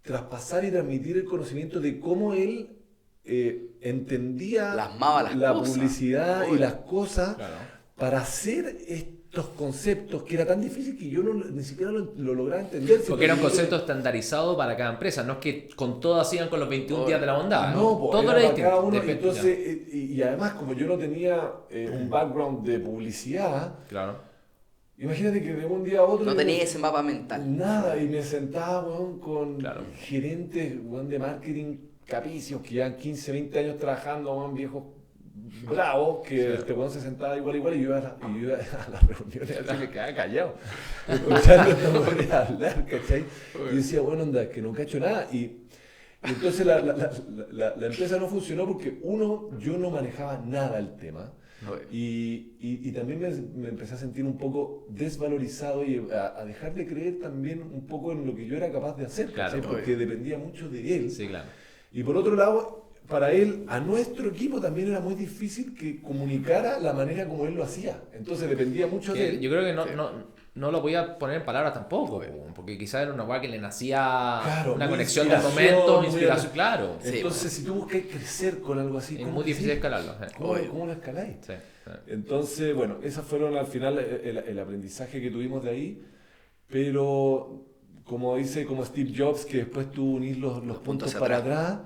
traspasar y transmitir el conocimiento de cómo él entendía la publicidad y las cosas para hacer estos conceptos que era tan difícil que yo ni siquiera lo lograba entender. Porque era un concepto estandarizado para cada empresa, no es que con todo hacían con los 21 días de la bondad. No, todo era distinto. Cada uno, entonces, y además como yo no tenía un background de publicidad, imagínate que de un día a otro... No tenía ese mapa mental. Nada, y me sentaba con gerentes de marketing capicios que llevan 15, 20 años trabajando, viejos bravos, que este weón se sentaba igual y yo iba a las reuniones así me quedaba callado, escuchando a esta mujer hablar, ¿cachai? Y decía, bueno, onda, que no cacho nada. Y entonces la empresa no funcionó porque yo no manejaba nada el tema. Y también me empecé a sentir un poco desvalorizado y a dejar de creer también un poco en lo que yo era capaz de hacer, porque dependía mucho de él. Sí, claro. Y por otro lado, para él, a nuestro equipo también era muy difícil que comunicara la manera como él lo hacía. Entonces dependía mucho de él. Yo creo que no lo voy a poner en palabras tampoco, porque quizás era una weá que le nacía una conexión de inspiración, momentos, inspiración, claro. Entonces, si tú buscas crecer con algo así, Es muy difícil escalarlo. ¿Cómo lo escaláis? Sí. Entonces, bueno, esas fueron al final el aprendizaje que tuvimos de ahí, pero como dice como Steve Jobs, que después tú unís los puntos para atrás.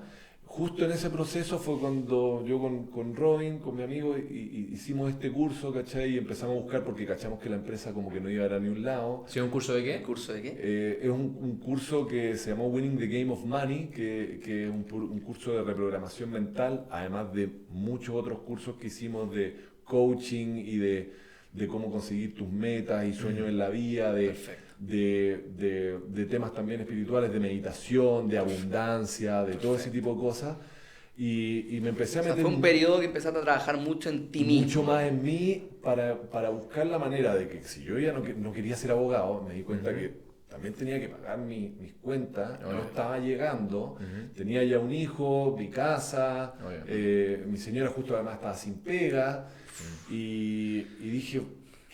Justo en ese proceso fue cuando yo con Robin, con mi amigo, hicimos este curso, ¿cachai? Y empezamos a buscar porque cachamos que la empresa como que no iba a ir a ningún lado. ¿Sí, un curso de qué? ¿Curso de qué? Es un curso que se llamó Winning the Game of Money, que es un curso de reprogramación mental, además de muchos otros cursos que hicimos de coaching y de cómo conseguir tus metas y sueños en la vida, de temas también espirituales, de meditación, de abundancia, de todo ese tipo de cosas. Y me empecé a meter... fue un periodo que empezaste a trabajar mucho en ti mismo. Mucho más en mí para buscar la manera de que si yo ya no quería ser abogado, me di cuenta que también tenía que pagar mis cuentas, no estaba llegando, tenía ya un hijo, mi casa, mi señora justo además estaba sin pega, y dije,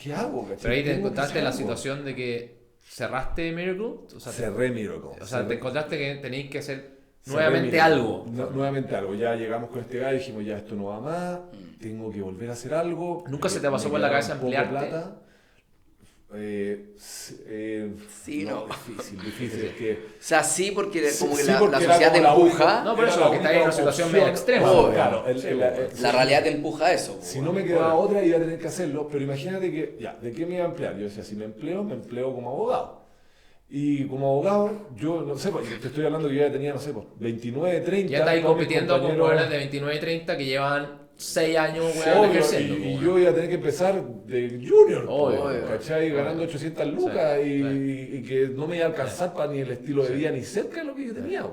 ¿qué hago? ¿Cachai? Pero ahí te encontraste en la situación de que cerraste Miracle. O sea, cerré Miracle. O sea, te encontraste que tenéis que hacer nuevamente algo. Nuevamente algo. Ya llegamos con este gallo y dijimos, ya esto no va más, tengo que volver a hacer algo. ¿Nunca se te pasó por la cabeza emplearte? Sí, no. Difícil. Es que, o sea, sí, porque como que sí, la porque sociedad te empuja. No, por eso, porque está en una situación medio extrema. Claro, la realidad te empuja a eso. Si no me quedaba otra, iba a tener que hacerlo. Pero imagínate que, ya, ¿de qué me iba a emplear? Yo decía, si me empleo como abogado. Y como abogado, yo no sé, te estoy hablando que yo ya tenía, no sé, 29, 30. Ya estás ahí compitiendo con jóvenes de 29 y 30 que llevan 6 años ejerciendo. Y yo iba a tener que empezar de junior, ¿cachai? Ganando 800 lucas y que no me iba a alcanzar para ni el estilo de vida ni cerca de lo que yo tenía,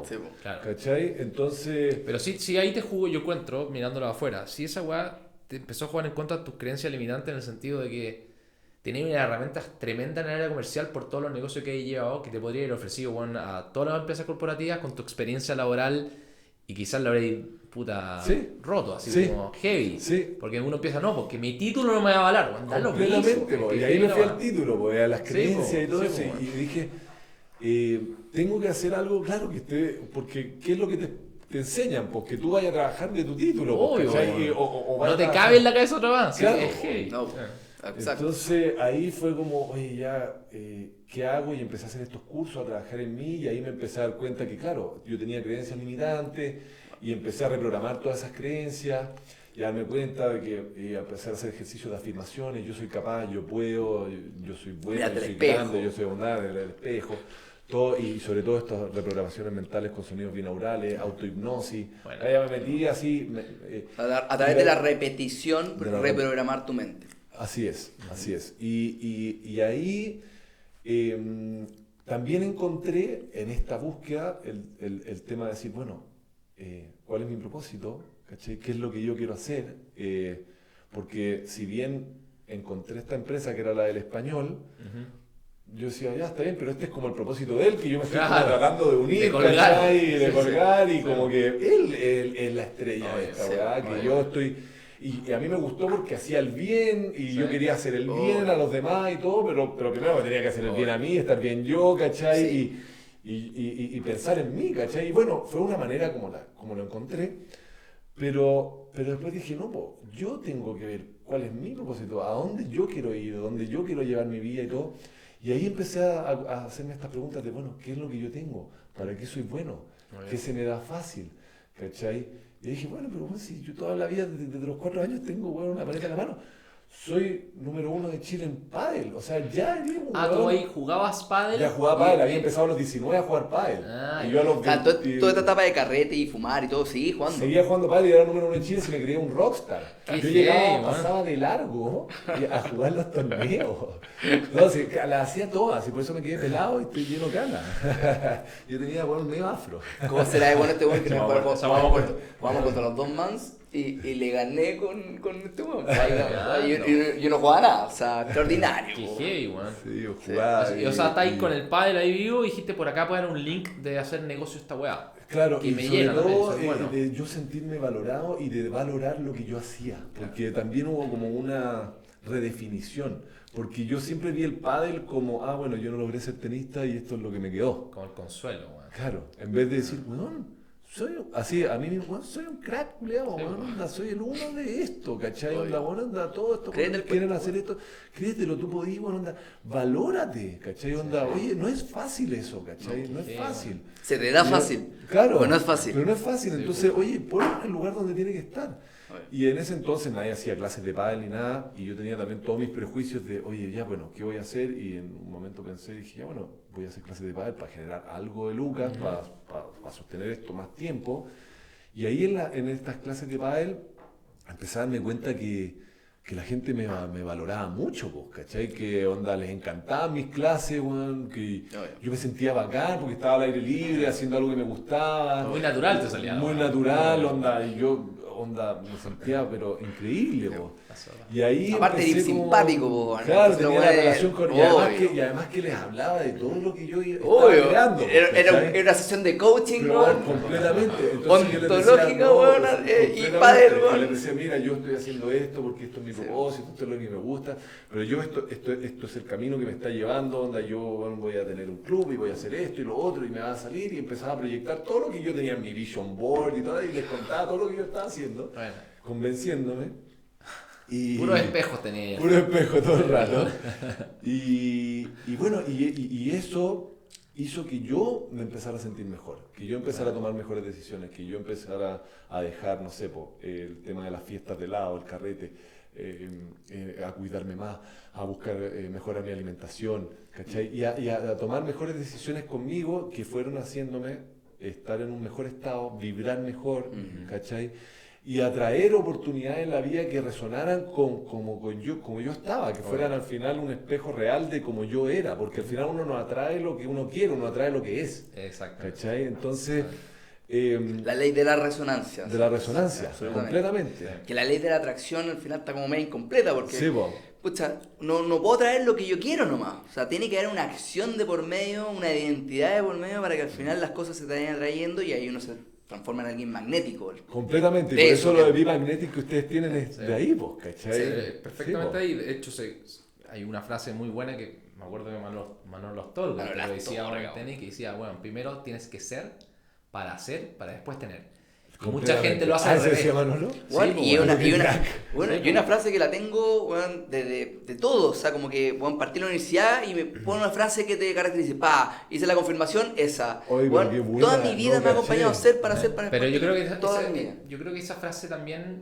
¿cachai? Entonces... Pero sí ahí te jugó, yo encuentro, mirándolo afuera, si esa weá te empezó a jugar en contra de tus creencias limitantes en el sentido de que tenías unas herramientas tremendas en el área comercial por todos los negocios que hay llevado, que te podría haber ofrecido a todas las empresas corporativas con tu experiencia laboral y quizás lo habréis roto, así como heavy. Porque uno empieza, no, porque mi título no me va a avalar. Completamente, y ahí me fui al título, a las creencias y todo eso. Y dije, tengo que hacer algo, claro, que esté, porque ¿qué es lo que te enseñan? Porque tú vayas a trabajar de tu título. Obvio, o no te cabe en la cabeza otra más. Claro. Es heavy. Entonces ahí fue como, oye, ya, ¿qué hago? Y empecé a hacer estos cursos, a trabajar en mí, y ahí me empecé a dar cuenta que, claro, yo tenía creencias limitantes, y empecé a reprogramar todas esas creencias, y a darme cuenta de que empecé a hacer ejercicios de afirmaciones, yo soy capaz, yo puedo, yo soy bueno, yo soy grande, yo soy abundante, el espejo. Todo, y sobre todo estas reprogramaciones mentales con sonidos binaurales, autohipnosis. Ahí me metí así. A través de la repetición, reprogramar tu mente. Así es. Y ahí también encontré en esta búsqueda el tema de decir, bueno, ¿cuál es mi propósito? ¿Cachai? ¿Qué es lo que yo quiero hacer? Porque si bien encontré esta empresa que era la del español, yo decía, ya está bien, pero este es como el propósito de él, que yo me estoy tratando de unir, de colgar, y como que él es la estrella de esta verdad, que yo estoy... Y a mí me gustó porque hacía el bien y yo quería hacer el bien a los demás y todo, pero primero me tenía que hacer el bien a mí, estar bien yo, ¿cachai? Y pensar en mí, ¿cachai? Y bueno, fue una manera como lo encontré, pero después dije, no, yo tengo que ver cuál es mi propósito, a dónde yo quiero ir, a dónde yo quiero llevar mi vida y todo. Y ahí empecé a hacerme estas preguntas de, bueno, ¿qué es lo que yo tengo? ¿Para qué soy bueno? ¿Qué se me da fácil? ¿Cachai? Y dije, bueno, pero bueno, si yo toda la vida, desde los 4 años, tengo una paleta en la mano. Soy número 1 de Chile en pádel, o sea, ya era un ¿tú ahí jugabas pádel? Ya jugaba pádel, había empezado a los 19 a jugar pádel. Y yo a los 20, toda esta etapa de carrete y fumar y todo, seguí jugando. Seguía jugando pádel y era número 1 en Chile, se me creía un rockstar. Yo llegaba, pasaba de largo a jugar los torneos. No, las hacía todas, y por eso me quedé pelado y estoy lleno de canas. Yo tenía medio afro. ¿Cómo será de bueno este weón que nos jugamos contra los dos mans? Y le gané con este weón. Yo no jugaba nada, o sea, extraordinario. Qué heavy, weón. Sí, yo jugaba. O sea, está ahí con el pádel ahí vivo y dijiste por acá puede haber un link de hacer negocio esta weá. Claro, que y me sobre llena todo también, de yo sentirme valorado y de valorar lo que yo hacía. Porque también hubo como una redefinición, porque yo siempre vi el pádel como, bueno, yo no logré ser tenista y esto es lo que me quedó. Como el consuelo, weón. Claro, en vez de decir, weón, así, a mí mismo, soy un crack, culiao, Sí, weón, onda, soy el uno de esto, ¿cachai? Obvio. Onda, bueno, onda, todo esto, Créete el quieren cuento, hacer esto, créetelo, tú podís, bueno, onda, valórate, ¿cachai? Onda, oye, no es fácil eso, ¿cachai? No Sí, es fácil. Se te da fácil. Claro, Pero no es fácil. Pero no es fácil, entonces, oye, ponlo en el lugar donde tiene que estar. Oye. Y en ese entonces nadie hacía clases de pádel ni nada, y yo tenía también todos mis prejuicios de, oye, ya, bueno, ¿qué voy a hacer? Y en un momento pensé, dije, ya, bueno, voy a hacer clases de pádel para generar algo de lucas, para sostener esto más tiempo. Y ahí en estas clases de pádel empecé a darme cuenta que la gente me valoraba mucho, pues, ¿cachai? Que onda, les encantaban mis clases, weón, que yo me sentía bacán porque estaba al aire libre, haciendo algo que me gustaba. Muy natural te salía. Muy natural, onda, y yo, onda, me sentía, pero increíble, po. Y ahí Aparte de ir empecé como- simpático, po. Claro, Entonces, tenía la weón, relación con... obvio. Y además que les hablaba de todo lo que yo estaba Obvio. creando. Era una sesión de coaching, Pero, weón. completamente. Entonces yo les Ontológica, decía, weón, y completamente. pádel, Yo weón. les decía, mira, yo estoy haciendo esto porque esto es mi propósito, esto es lo que me gusta, pero yo esto es el camino que me está llevando, onda, yo bueno, voy a tener un club y voy a hacer esto y lo otro y me va a salir, y empezaba a proyectar todo lo que yo tenía en mi vision board y todo, y les contaba todo lo que yo estaba haciendo, Bueno, convenciéndome. Y puros espejos tenía. puro espejo todo el rato. Y bueno, y eso hizo que yo me empezara a sentir mejor, que yo empezara a tomar mejores decisiones, que yo empezara a dejar, no sé, el tema de las fiestas de lado, el carrete, a cuidarme más, a buscar mejorar mi alimentación, ¿cachai? Y a tomar mejores decisiones conmigo que fueron haciéndome estar en un mejor estado, vibrar mejor, ¿cachai? Y atraer oportunidades en la vida que resonaran como yo estaba, que fueran al final un espejo real de como yo era, porque al final uno no atrae lo que uno quiere, uno atrae lo que es. Exacto. ¿Cachai? Entonces, La ley de la resonancia. de la resonancia, Absolutamente. completamente. Que la ley de la atracción al final está como medio incompleta porque, Sí, po. pucha, no puedo traer lo que yo quiero nomás. O sea, tiene que haber una acción de por medio, una identidad de por medio para que al final las cosas se te vayan atrayendo y ahí uno se transforma en alguien magnético. Completamente. Y De por eso eso lo de que- B-Magnetic que ustedes tienen es Sí. de ahí, pues, ¿cachai? Sí, perfectamente Sí, ahí. De hecho, hay una frase muy buena que me acuerdo de Manolo Astorga, que lo decía ahora en tenis, que decía, bueno, primero tienes que ser para hacer, para después tener. Y mucha Completamente. gente lo hace al ¿Eso revés. decía Manolo? Bueno, Sí, y, pues, una, bueno, y, una, crack. bueno, Sí, y una pues. frase que la tengo bueno, de todo, o sea, como que bueno, partí de la universidad y me pone una frase que te caracteriza, hice la confirmación, esa. Oye, pero Bueno, qué buena, toda mi vida no me ha acompañado caché. ser para ser para Pero yo creo que toda mi vida. yo creo que esa frase también,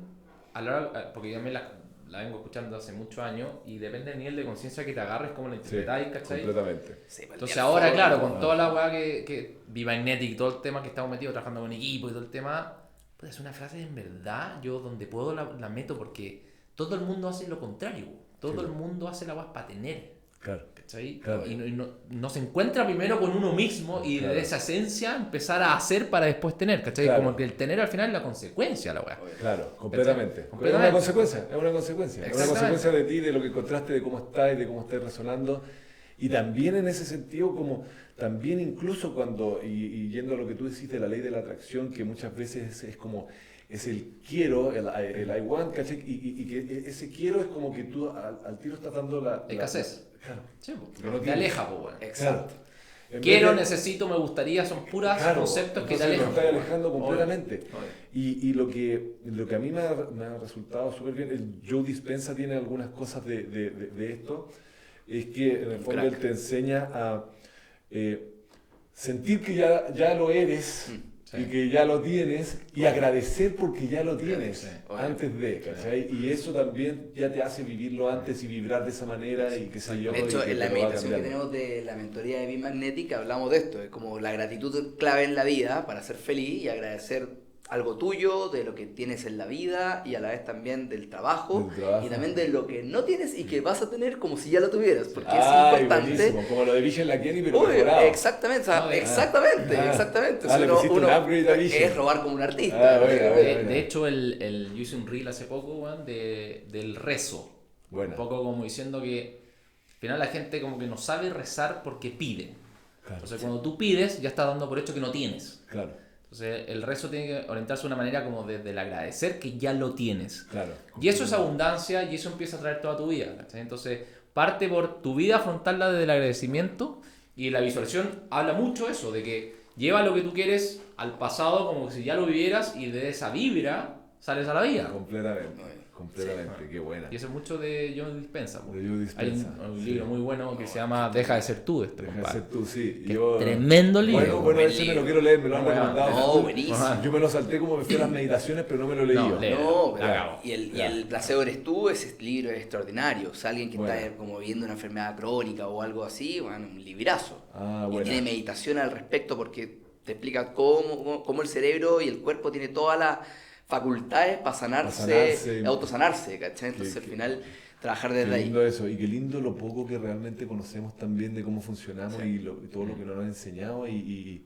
a la hora, porque yo también la vengo escuchando hace muchos años, y depende del nivel de conciencia que te agarres, cómo la Sí, interpretáis, ¿cachai? completamente. Sí, pues, Entonces el ahora, foro, claro, ¿no? con toda la weá que B-Magnetic y todo el tema que estamos metidos trabajando con equipo y todo el tema, pues es una frase en verdad, yo donde puedo la meto porque todo el mundo hace lo contrario, todo Sí. el mundo hace la weá para tener, Claro. ¿cachai? Claro. Y no se encuentra primero con uno mismo y Claro. de esa esencia empezar a hacer para después tener, ¿cachai? Claro. Como que el tener al final es la consecuencia, la weá. Claro, completamente. Pero Completamente. es una consecuencia, es una consecuencia. Es una Exactamente. consecuencia de ti, de lo que encontraste, de cómo estás, de cómo estás resonando. Y también en ese sentido, como también incluso cuando, y yendo a lo que tú decís de la ley de la atracción, que muchas veces es como, es el quiero, el I want, ¿cachai? Y que ese quiero es como que tú al tiro estás dando la... Escasez. Claro. Sí, po. Pero no te tienes. aleja, pues, weón. Exacto. En Quiero, vez de- necesito, me gustaría, son puras Claro, conceptos que te entonces alejan. nos está po, weón. alejando completamente. Obvio. Y lo que a mí me ha resultado súper bien, el Joe Dispenza tiene algunas cosas de esto, es que en el fondo Crack. él te enseña a sentir que ya lo eres Sí. y que ya lo tienes y agradecer porque ya lo tienes Sí, antes de, ¿cachai? Y eso también ya te hace vivirlo antes y vibrar de esa manera y qué sé yo. De hecho, y que en la te lo va meditación que cambiando. tenemos de la mentoría de B-Magnetic hablamos de esto, es como la gratitud es clave en la vida para ser feliz y agradecer algo tuyo, de lo que tienes en la vida y a la vez también del trabajo, Del trabajo. y también de lo que no tienes y que vas a tener como si ya lo tuvieras, porque Ay, es importante. buenísimo, como lo de Vision Lakiani, pero Obvio, mejorado. exactamente, o sea, No, exactamente, ah, exactamente. ah, Si le uno, pusiste un upgrade a Vision. es robar como un artista. Ah, bueno, básicamente. bueno. De hecho, yo hice un reel hace poco, weón, del rezo. Buena. Un poco como diciendo que al final la gente como que no sabe rezar porque pide. Claro. Entonces cuando tú pides, ya estás dando por hecho que no tienes. Claro. Entonces el resto tiene que orientarse de una manera como desde el agradecer que ya lo tienes. Claro. Y eso es abundancia y eso empieza a traer toda tu vida, ¿cachai? Entonces parte por tu vida, afrontarla desde el agradecimiento, y la visualización habla mucho eso, de que lleva lo que tú quieres al pasado como si ya lo vivieras y de esa vibra sales a la vida. Completamente, qué buena. Y eso es mucho de Joe Dispenza. De Joe Dispenza. Hay un libro muy bueno que se llama Deja de ser tú, de este Deja de compadre. ser tú, sí. Que tremendo libro. Bueno, ese me lo quiero leer, me lo han recomendado. No, buenísimo. Yo me lo salté como me fui a las meditaciones, pero no me lo leí. No, No, pero- acabo. y el placebo eres tú, ese libro es extraordinario. O sea, alguien que está como viviendo una enfermedad crónica o algo así, bueno, un librazo. Ah, Y bueno. tiene meditación al respecto porque te explica cómo el cerebro y el cuerpo tiene todas las facultades para sanarse, autosanarse, ¿cachai? Entonces al final trabajar desde Qué ahí. lindo eso, y qué lindo lo poco que realmente conocemos también de cómo funcionamos y todo lo que nos han enseñado y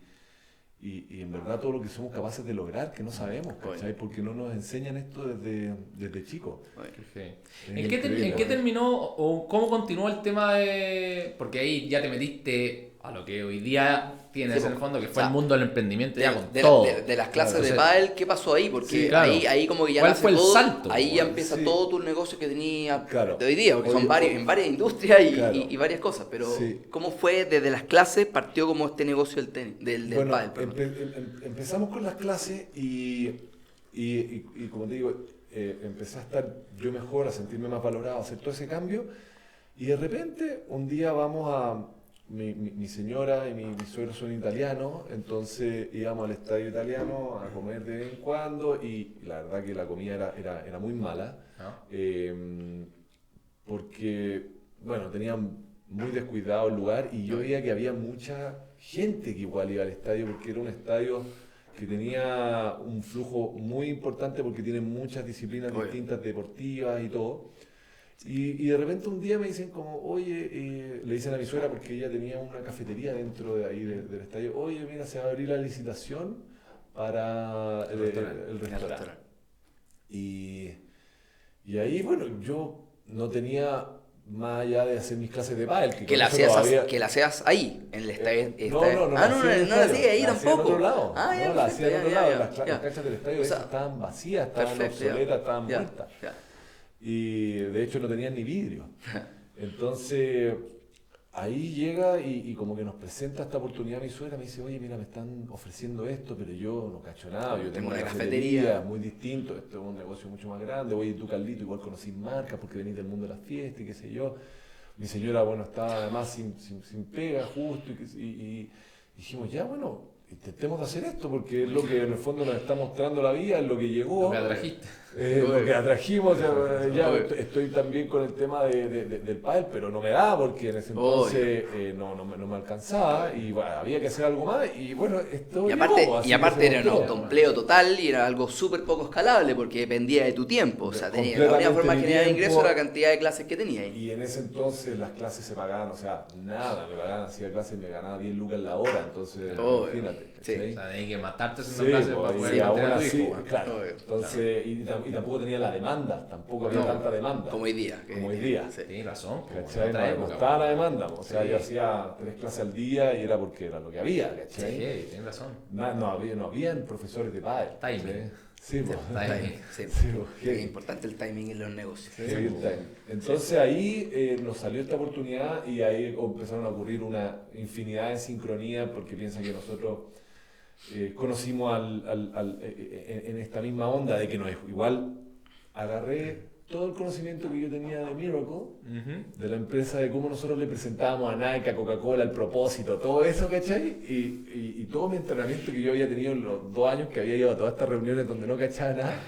en verdad todo lo que somos capaces de lograr, que no sabemos, ¿cachai? Porque no nos enseñan esto desde chicos. Sí. Es ¿En increíble, qué ¿no? terminó o cómo continuó el tema de...? Porque ahí ya te metiste a lo que hoy día tienes Sí, en el fondo, que fue o sea, el mundo del emprendimiento ya con de todo. de las clases Claro, de entonces- pádel, ¿qué pasó ahí? Porque Sí, claro. ahí como que ya ¿Cuál nace fue el todo, salto? ahí ya empieza Sí. todo tu negocio que tenía Claro. de hoy día, porque Oye, son varios, en varias industrias Claro. y varias cosas, pero Sí. ¿cómo fue desde las clases partió como este negocio del tenis, del Bueno, pádel? Perdón? empezamos con las clases y como te digo, empecé a estar yo mejor, a sentirme más valorado, a hacer todo ese cambio. Y de repente, un día vamos a... Mi señora y mi suegro son italianos, entonces íbamos al estadio italiano a comer de vez en cuando y la verdad que la comida era muy mala. ¿No? Porque, bueno, tenían muy descuidado el lugar y yo veía que había mucha gente que igual iba al estadio porque era un estadio que tenía un flujo muy importante porque tiene muchas disciplinas distintas deportivas y todo. Y de repente un día me dicen como, oye, le dicen a mi suegra porque ella tenía una cafetería dentro de ahí del estadio, oye, mira, se va a abrir la licitación para el restaurante. Y ahí, bueno, yo no tenía más allá de hacer mis clases de pádel. Que la hacías ahí, en el estadio. No, no la hacía ahí la hacía en tampoco. otro lado. Ah, ya, No, la hacía en perfecto, otro ya, lado. ya, Las ya. canchas del estadio O sea, estaban vacías, estaban perfecto, ya, obsoletas, estaban ya, muertas. ya. Y de hecho no tenían ni vidrio. Entonces, ahí llega y como que nos presenta esta oportunidad mi suegra, me dice, oye, mira, me están ofreciendo esto, pero yo no cacho nada, yo tengo una cafetería, muy distinto, esto es un negocio mucho más grande, oye, tú, Carlito, igual conocís marcas porque venís del mundo de las fiestas y qué sé yo. Mi señora, bueno, estaba además sin pega justo y dijimos, ya, bueno, intentemos de hacer esto porque es lo que en el fondo nos está mostrando la vida, es lo que llegó. Lo que atrajiste. Lo que atrajimos, ya estoy también con el tema del pádel, pero no me da porque en ese entonces no me alcanzaba y bueno, había que hacer algo más y bueno, esto Y aparte era un autoempleo total y era algo súper poco escalable porque dependía de tu tiempo, o sea, la única forma de generar ingresos era la cantidad de clases que tenías. Y en ese entonces las clases se pagaban, o sea, nada, me pagaban, hacía clases y me ganaba 10 lucas la hora, entonces imagínate. Sí. O sea, hay que matarte haciendo Sí, clases para poder mantener a tu hijo. claro. Entonces, y tampoco tenía la demanda, tampoco había tanta demanda. Como hoy día. Como hoy día. Sí. Tienes razón. ¿Cachai? Otra No época, estaba la po. demanda, o sea, Sí. yo hacía 3 clases al día y era porque era lo que había, Sí, ¿cachai? tienes razón. No habían profesores de pádel. Timing. ¿cachai? Sí, pues. Timing. Sí. Sí, pues, Es importante el timing en los negocios. Sí, el timing. Entonces ahí nos salió esta oportunidad y ahí empezaron a ocurrir una infinidad de sincronías porque piensan que nosotros conocimos en esta misma onda de que nos igual agarré todo el conocimiento que yo tenía de Miracle, de la empresa, de cómo nosotros le presentábamos a Nike, a Coca-Cola, el propósito, todo eso, ¿cachai? Y todo mi entrenamiento que yo había tenido en los 2 años que había ido a todas estas reuniones donde no cachaba nada.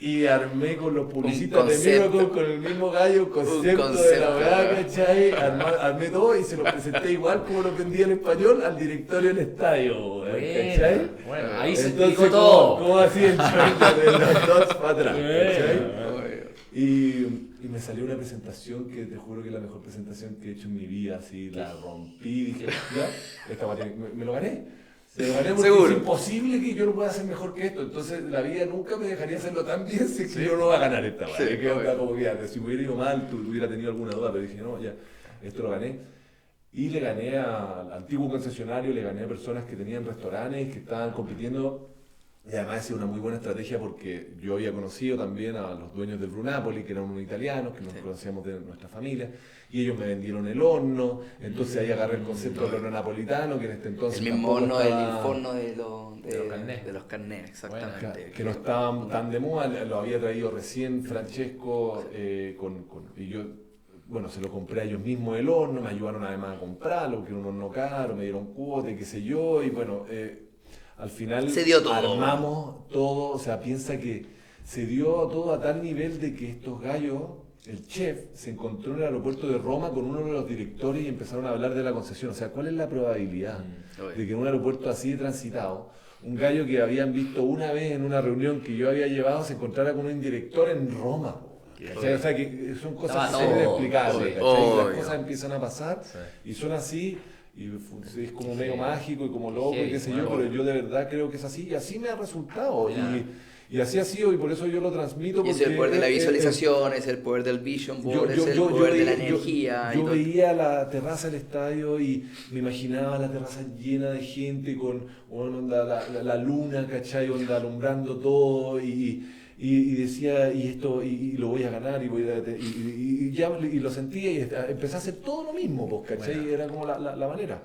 Y armé con los publicistas de Miracle, con el mismo gallo, un concepto de la verdad, ¿cachai? Armé todo y se lo presenté igual como lo vendía en español al directorio del estadio, ¿cachai? Bueno, ahí se Entonces, dijo todo. ¿cómo así el choice de los dots para atrás? ¿cachai? Bueno. Y me salió una presentación que te juro que es la mejor presentación que he hecho en mi vida, así la rompí, dije, ya, esta materia, me lo gané. Me lo gané porque Seguro. es imposible que yo lo pueda hacer mejor que esto. Entonces la vida nunca me dejaría hacerlo tan bien si es que yo no voy a ganar esta. ¿vale? Sí, Que onda como que ya, si me hubiera ido mal, tú hubiera tenido alguna duda, pero dije, no, ya, esto lo gané. y le gané al antiguo concesionario, le gané a personas que tenían restaurantes, que estaban compitiendo. Y además ha sido una muy buena estrategia porque yo había conocido también a los dueños del Brunapoli, que eran unos italianos, que nos conocíamos de nuestra familia, y ellos me vendieron el horno, entonces ahí agarré el concepto del horno napolitano, que en este entonces... El mismo horno estaba... del forno de los carnés, exactamente. Bueno, que no estaban tan de moda, lo había traído recién Francesco, y yo, bueno, se lo compré a ellos mismos el horno, me ayudaron además a comprarlo, porque era un horno caro, me dieron cuote, qué sé yo, y bueno... al final se dio todo, armamos todo, o sea, piensa que se dio todo a tal nivel de que estos gallos, el chef, se encontró en el aeropuerto de Roma con uno de los directores y empezaron a hablar de la concesión. O sea, ¿cuál es la probabilidad de que en un aeropuerto así de transitado, un gallo que habían visto una vez en una reunión que yo había llevado se encontrara con un director en Roma? ¿Cachai? O sea, que son cosas inexplicables, las cosas empiezan a pasar y son así. Y es como medio mágico y como loco y qué sé yo, pero yo de verdad creo que es así y así me ha resultado y así ha sido y por eso yo lo transmito. Y es el poder de la visualización, es el poder del vision board, es el poder de la energía. Yo veía la terraza del estadio y me imaginaba la terraza llena de gente con la luna, ¿cachai? Onda alumbrando todo y decía, y lo voy a ganar, y lo sentía y empecé a hacer todo lo mismo, pues, ¿cachai? Bueno. Era como la manera.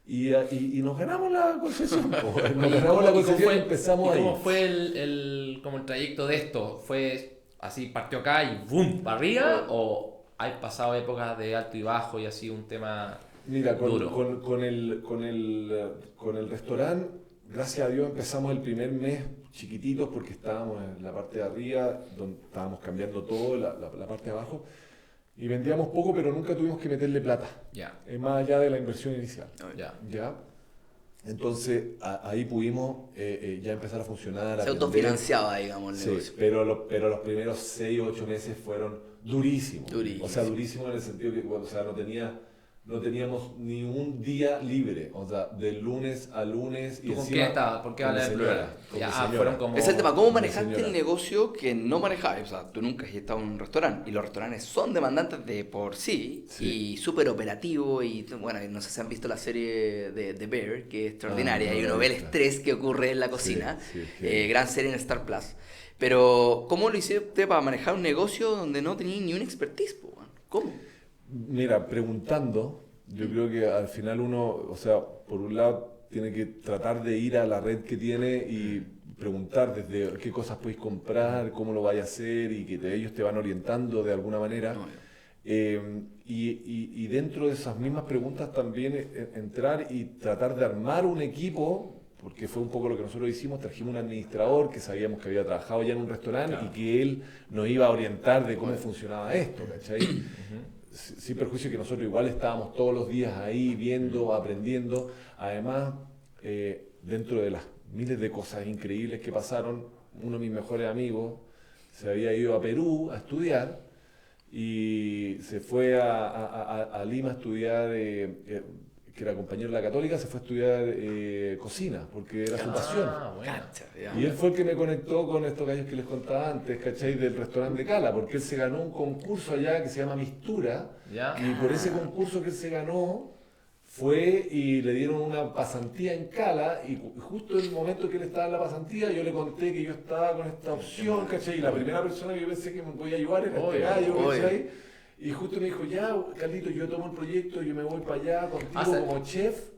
Y nos ganamos la concesión, pues. Nos ganamos la concesión y empezamos ahí. ¿Cómo fue el trayecto de esto? ¿Fue así, partió acá y ¡boom! ¿Para arriba? ¿O hay pasado épocas de alto y bajo y así un tema duro? Con el restaurante, gracias a Dios empezamos el primer mes chiquititos porque estábamos en la parte de arriba, donde estábamos cambiando todo, la parte de abajo, y vendíamos poco, pero nunca tuvimos que meterle plata, más allá de la inversión inicial. ¿Ya? Entonces ahí pudimos ya empezar a funcionar. Se autofinanciaba, digamos, el negocio. Pero los primeros 6 o 8 meses fueron durísimos. O sea, durísimos en el sentido que no teníamos ni un día libre, o sea, de lunes a lunes. ¿Tú con quién estabas? ¿Por qué hablas de plural? Fueron como... Es el tema, ¿cómo manejaste el negocio que no manejabas? O sea, tú nunca has estado en un restaurante y los restaurantes son demandantes de por sí. Y súper operativos y bueno, no sé si han visto la serie de The Bear, que es extraordinaria, y uno ve el estrés que ocurre en la cocina, gran serie en Star Plus. Pero, ¿cómo lo hiciste para manejar un negocio donde no tenías ni un expertise? ¿Cómo? Mira, preguntando, yo creo que al final uno, o sea, por un lado tiene que tratar de ir a la red que tiene y preguntar desde qué cosas podéis comprar, cómo lo vais a hacer y que ellos te van orientando de alguna manera. Y dentro de esas mismas preguntas también entrar y tratar de armar un equipo, porque fue un poco lo que nosotros hicimos, trajimos un administrador que sabíamos que había trabajado ya en un restaurante y que él nos iba a orientar de cómo funcionaba esto, ¿cachai? Sin perjuicio que nosotros igual estábamos todos los días ahí viendo, aprendiendo. Además, dentro de las miles de cosas increíbles que pasaron, uno de mis mejores amigos se había ido a Perú a estudiar y se fue a Lima a estudiar, que era compañero de la Católica, se fue a estudiar cocina, porque era su pasión. Bueno. Y él fue el que me conectó con estos gallos que les contaba antes, ¿cachai? Del restaurante de Cala, porque él se ganó un concurso allá que se llama Mistura, y por ese concurso que él se ganó, fue y le dieron una pasantía en Cala, y justo en el momento que él estaba en la pasantía, yo le conté que yo estaba con esta opción, ¿cachai? Y la primera persona que yo pensé que me podía ayudar era este gallo, ¿cachai? Y justo me dijo, ya, Carlito, yo tomo el proyecto, yo me voy para allá contigo como chef.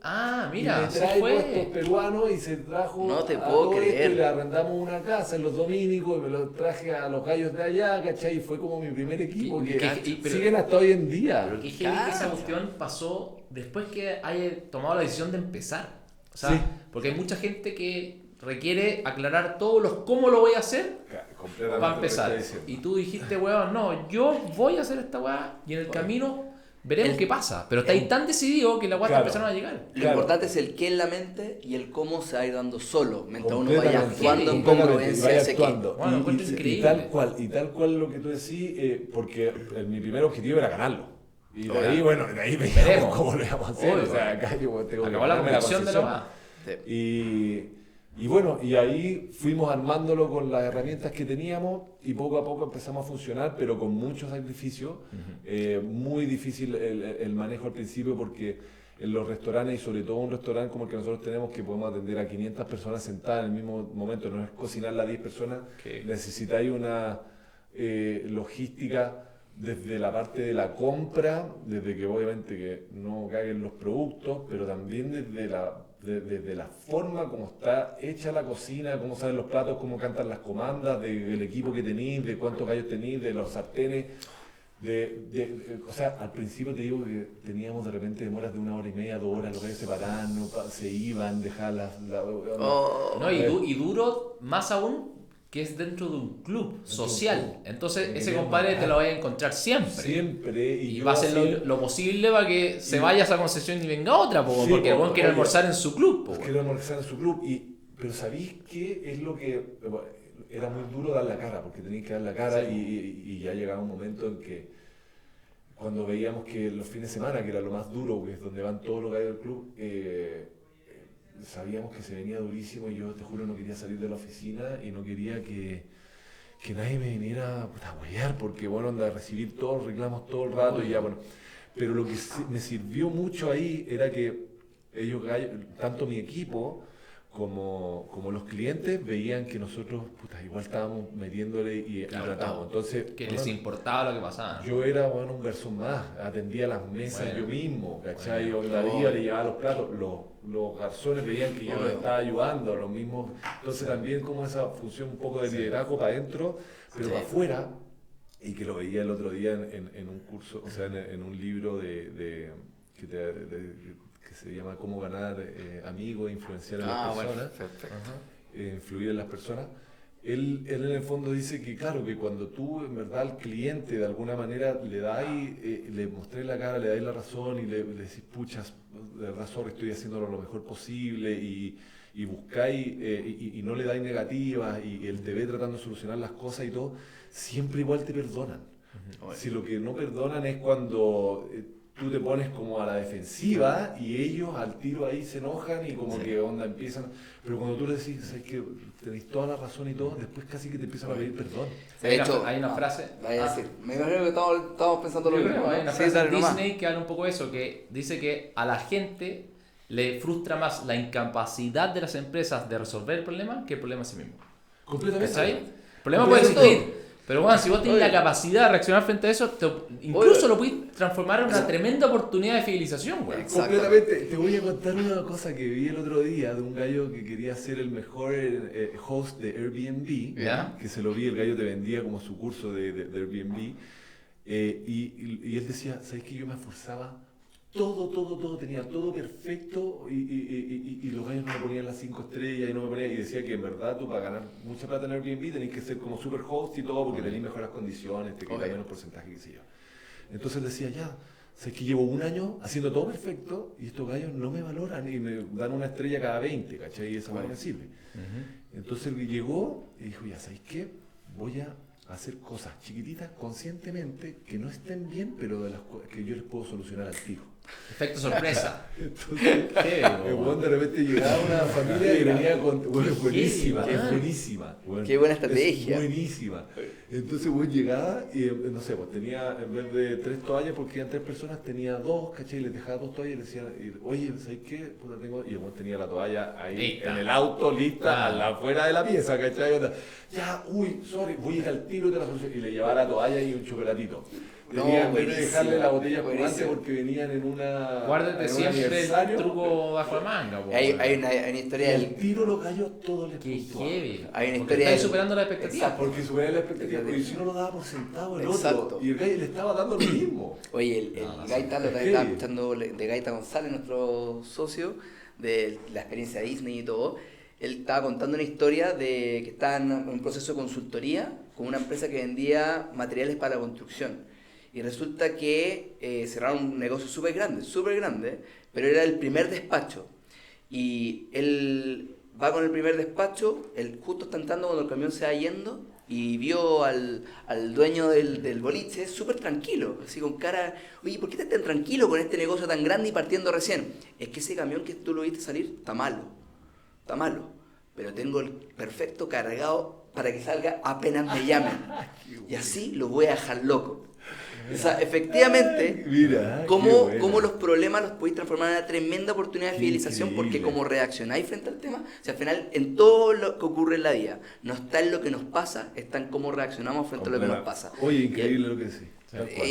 Mira, y me traigo a estos peruanos y se trajo no te puedo creer. Y le arrendamos una casa en los dominicos y me lo traje a los gallos de allá, ¿cachai? Y fue como mi primer equipo, siguen hasta hoy en día. Pero que esa cuestión pasó después que haya tomado la decisión de empezar. O sea, porque hay mucha gente que requiere aclarar todos los cómo lo voy a hacer para empezar. Y tú dijiste, weón, no, yo voy a hacer esta weá y en el camino veremos qué pasa. Pero está ahí tan decidido que la weá está empezando a llegar. Lo importante es el qué en la mente y el cómo se va a ir dando solo, mientras uno vaya actuando en congruencia a ese qué. Bueno, y tal cual lo que tú decís, porque mi primer objetivo era ganarlo. Y de ahí, de ahí veíamos cómo lo íbamos a hacer. O sea, acá yo tengo acabó la conversación de la weá. Y Y bueno, y ahí fuimos armándolo con las herramientas que teníamos y poco a poco empezamos a funcionar, pero con mucho sacrificio. Muy difícil el manejo al principio porque en los restaurantes, y sobre todo un restaurante como el que nosotros tenemos, que podemos atender a 500 personas sentadas en el mismo momento, no es cocinarla a 10 personas, necesitáis una logística desde la parte de la compra, desde que obviamente que no caigan los productos, pero también desde la forma como está hecha la cocina, cómo salen los platos, cómo cantan las comandas, del equipo que tenéis, de cuántos gallos tenéis, de los sartenes. O sea, al principio te digo que teníamos de repente demoras de 1 hora y media, 2 horas, los gallos se paraban, se iban, dejaban y duro más aún que es dentro de un club social. Entonces ese compadre te lo vas a encontrar siempre. Y va a hacer lo posible para que se vaya a esa concesión y venga otra, porque el buen quiere almorzar en su club. Quiere almorzar en su club. Pero ¿sabéis qué es lo que...? Era muy duro dar la cara, porque tenías que dar la cara y ya llegaba un momento en que cuando veíamos que los fines de semana, que era lo más duro, que es donde van todos los gallos del club, sabíamos que se venía durísimo y yo te juro no quería salir de la oficina y no quería que nadie me viniera a huear, porque bueno, anda a recibir todos los reclamos todo el rato y ya bueno. Pero lo que me sirvió mucho ahí era que ellos, tanto mi equipo como los clientes, veían que nosotros igual estábamos metiéndole y tratábamos. Entonces, que les importaba lo que pasaba. Yo era un garzón más, atendía las mesas yo mismo, ¿cachai? Yo le llevaba los platos, los garzones veían que yo los estaba ayudando, los mismos. Entonces también como esa función un poco de liderazgo para adentro, pero para afuera, y que lo veía el otro día en un curso, o sea, en un libro que se llama Cómo ganar amigos, influenciar a las personas, influir en las personas. Él en el fondo dice que claro, que cuando tú en verdad al cliente de alguna manera le mostré la cara, le dais la razón y le decís, puchas, de razón estoy haciéndolo lo mejor posible y buscáis y no le dais negativas y él te ve tratando de solucionar las cosas y todo, siempre igual te perdonan. Si lo que no perdonan es cuando tú te pones como a la defensiva y ellos al tiro ahí se enojan y como que onda empiezan, pero cuando tú le decís, sabes que tenéis toda la razón y todo, después casi que te empiezan a pedir perdón. De hecho, hay una frase, me imagino que estamos pensando lo mismo. Hay una frase de Disney que habla un poco de eso, que dice que a la gente le frustra más la incapacidad de las empresas de resolver el problema que el problema en sí mismo. Completamente. ¿Está ahí? El problema puede existir. Pero bueno, si vos tienes la capacidad de reaccionar frente a eso, incluso lo puedes transformar en una tremenda oportunidad de fidelización, güey. Completamente. Te voy a contar una cosa que vi el otro día de un gallo que quería ser el mejor host de Airbnb, que se lo vi, el gallo te vendía como su curso de Airbnb, y él decía, ¿sabes qué? Yo me esforzaba todo, tenía todo perfecto y los gallos no me ponían las 5 estrellas y decía que en verdad tú para ganar mucha plata en Airbnb tenés que ser como super host y todo porque tenés mejores condiciones, te queda menos porcentaje, qué sé yo. Entonces él decía, ya, sé que llevo 1 año haciendo todo perfecto y estos gallos no me valoran y me dan 1 estrella cada 20, ¿cachai? Y esa no me sirve. Entonces él llegó y dijo, ya, ¿sabes qué? Voy a hacer cosas chiquititas conscientemente que no estén bien, pero de las que yo les puedo solucionar al tiro. Efecto sorpresa. Entonces, de repente llegaba una familia y venía con... Bueno, es buenísima. Bueno, qué buena estrategia. Es buenísima. Entonces, llegaba y, no sé, tenía, en vez de 3 toallas, porque eran 3 personas, tenía 2, ¿cachai? Les dejaba 2 toallas y le decía, oye, ¿sabes qué? Puta, tengo... Y el tenía la toalla ahí en el auto, lista, afuera de la pieza, ¿cachai? Ya, sorry, voy a ir al tiro de la solución. Y le llevaba la toalla y un chocolatito. Tenía que dejarle la botella espumante porque venían en una. Guárdate siempre el truco bajo la manga. Hay una historia del. El tiro lo cayó todo el heavy. Hay una historia. Estáis superando la expectativa. Exacto, porque superé la expectativa. Porque si no lo daba por sentado el otro. Y el Gaita le estaba dando lo mismo. Oye, el Gaita, lo que estaba escuchando de Gaita González, nuestro socio, de la experiencia de Disney y todo. Él estaba contando una historia de que estaba en un proceso de consultoría con una empresa que vendía materiales para la construcción. Y resulta que cerraron un negocio súper grande, pero era el primer despacho. Y él va con el primer despacho, él justo está entrando cuando el camión se va yendo y vio al dueño del boliche súper tranquilo, así con cara, oye, ¿por qué estás tan tranquilo con este negocio tan grande y partiendo recién? Es que ese camión que tú lo viste salir está malo. pero tengo el perfecto cargado para que salga apenas me llamen. Y así lo voy a dejar loco. O sea, efectivamente, Mira, cómo los problemas los podéis transformar en una tremenda oportunidad de Qué fidelización, porque increíble. como reaccionáis frente al tema, o sea, al final en todo lo que ocurre en la vida, no está en lo que nos pasa, está en cómo reaccionamos frente a lo que nos pasa. Oye, Y increíble lo que decís. Tal cual.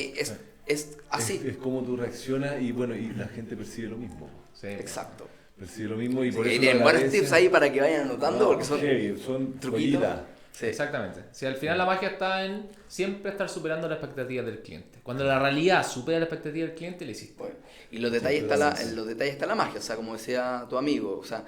es así. Es como tú reaccionas y bueno, y la gente percibe lo mismo. Sí. Exacto. Percibe lo mismo y por Y eso tienen lo buenos agradecen. tips ahí para que vayan anotando, No, porque son heavy, son truquitos. joyitas. Sí. Exactamente. Si al final la magia está en siempre estar superando las expectativas del cliente. Cuando la realidad supera la expectativa del cliente, le hiciste. Bueno, y los detalles en los detalles está la magia, o sea, como decía tu amigo, o sea,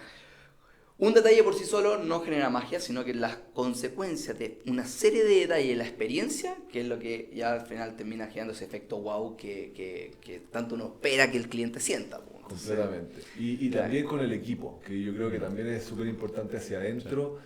un detalle por sí solo no genera magia, sino que las consecuencias de una serie de detalles, la experiencia, que es lo que ya al final termina generando ese efecto wow que tanto uno espera que el cliente sienta. Pues. Entonces, Completamente. Y también con el equipo, que yo creo que también es súper importante hacia adentro.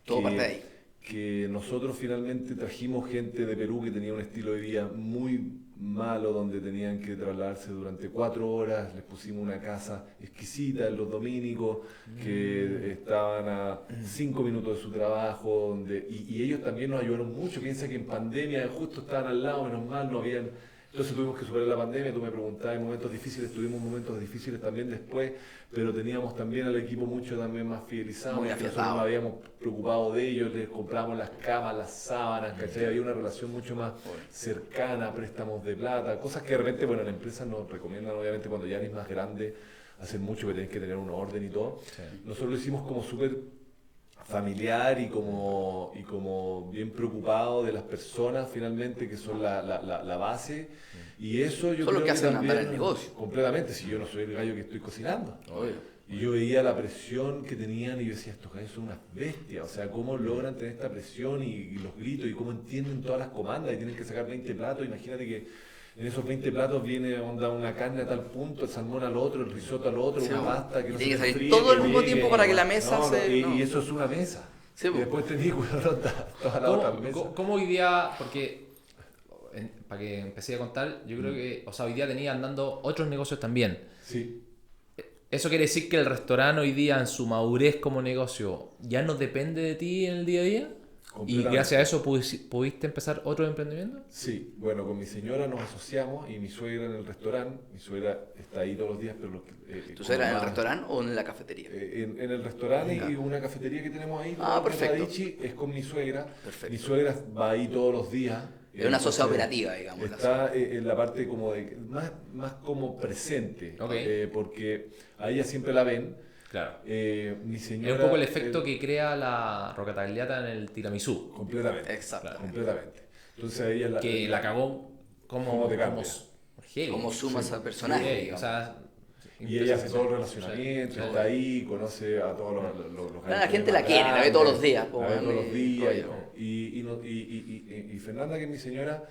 Todo que- parte de ahí. Que nosotros finalmente trajimos gente de Perú que tenía un estilo de vida muy malo, donde tenían que trasladarse durante 4 horas, les pusimos una casa exquisita en Los Dominicos, que estaban a 5 minutos de su trabajo, y ellos también nos ayudaron mucho. Piensa que en pandemia justo estaban al lado, menos mal, no habían... Entonces tuvimos que superar la pandemia, tú me preguntabas, en momentos difíciles, tuvimos momentos difíciles también después, pero teníamos también al equipo mucho también más fidelizado, Muy porque nosotros afiatado. nos habíamos preocupado de ellos, les compramos las camas, las sábanas, ¿cachai? Había una relación mucho más cercana, préstamos de plata, cosas que de repente, bueno, la empresa nos recomiendan, obviamente, cuando ya eres más grande, hacer mucho, que tenés que tener un orden y todo. Sí. Nosotros lo hicimos como súper familiar y como bien preocupado de las personas finalmente, que son la base. Y eso yo Son los creo que hacen andar también, el negocio. completamente, si yo no soy el gallo que estoy cocinando. Obvio. Y yo veía la presión que tenían y yo decía, estos gallos son unas bestias, o sea, cómo logran tener esta presión y los gritos y cómo entienden todas las comandas y tienen que sacar 20 platos. Imagínate que en esos 20 platos viene una carne a tal punto, el salmón al otro, el risotto al otro, Sí, una bueno. pasta que Y no tiene se que te salir fríe, todo al que mismo llegue, tiempo para que la mesa y, se... no. y eso es una mesa. Sí, y pues. después tenés todas las otras mesas. ¿Cómo hoy día, porque para que empecé a contar, yo creo que, o sea, hoy día tenía andando otros negocios también. Sí. ¿Eso quiere decir que el restaurante hoy día en su madurez como negocio ya no depende de ti en el día a día? ¿Y Completamente. gracias a eso pudiste empezar otro emprendimiento? Sí, bueno, con mi señora nos asociamos y mi suegra en el restaurante. Mi suegra está ahí todos los días, pero... ¿Tú eras en el restaurante o en la cafetería? En el restaurante Ya. y una cafetería que tenemos ahí, Ah, que perfecto. Radici, es con mi suegra. Perfecto. Mi suegra va ahí todos los días. Es una sociedad Entonces, operativa, digamos. Está en la parte como más como presente, Ok. porque a ella siempre la ven. Claro. Mi Es señora... un poco el efecto que crea la rocatagliata en el tiramisú, Completamente. Exacto. Completamente. Entonces a ella que la cagó ¿Cómo como, te cambia? heavy. ¿Cómo sumas al personaje? Heavy, o digamos? sea, Y ella hace todo el relacionamiento, Sí. está ahí, conoce a todos los Claro, la gente la quiere, la ve todos los días, La ve todos los días. Obvio. Y Fernanda, que es mi señora,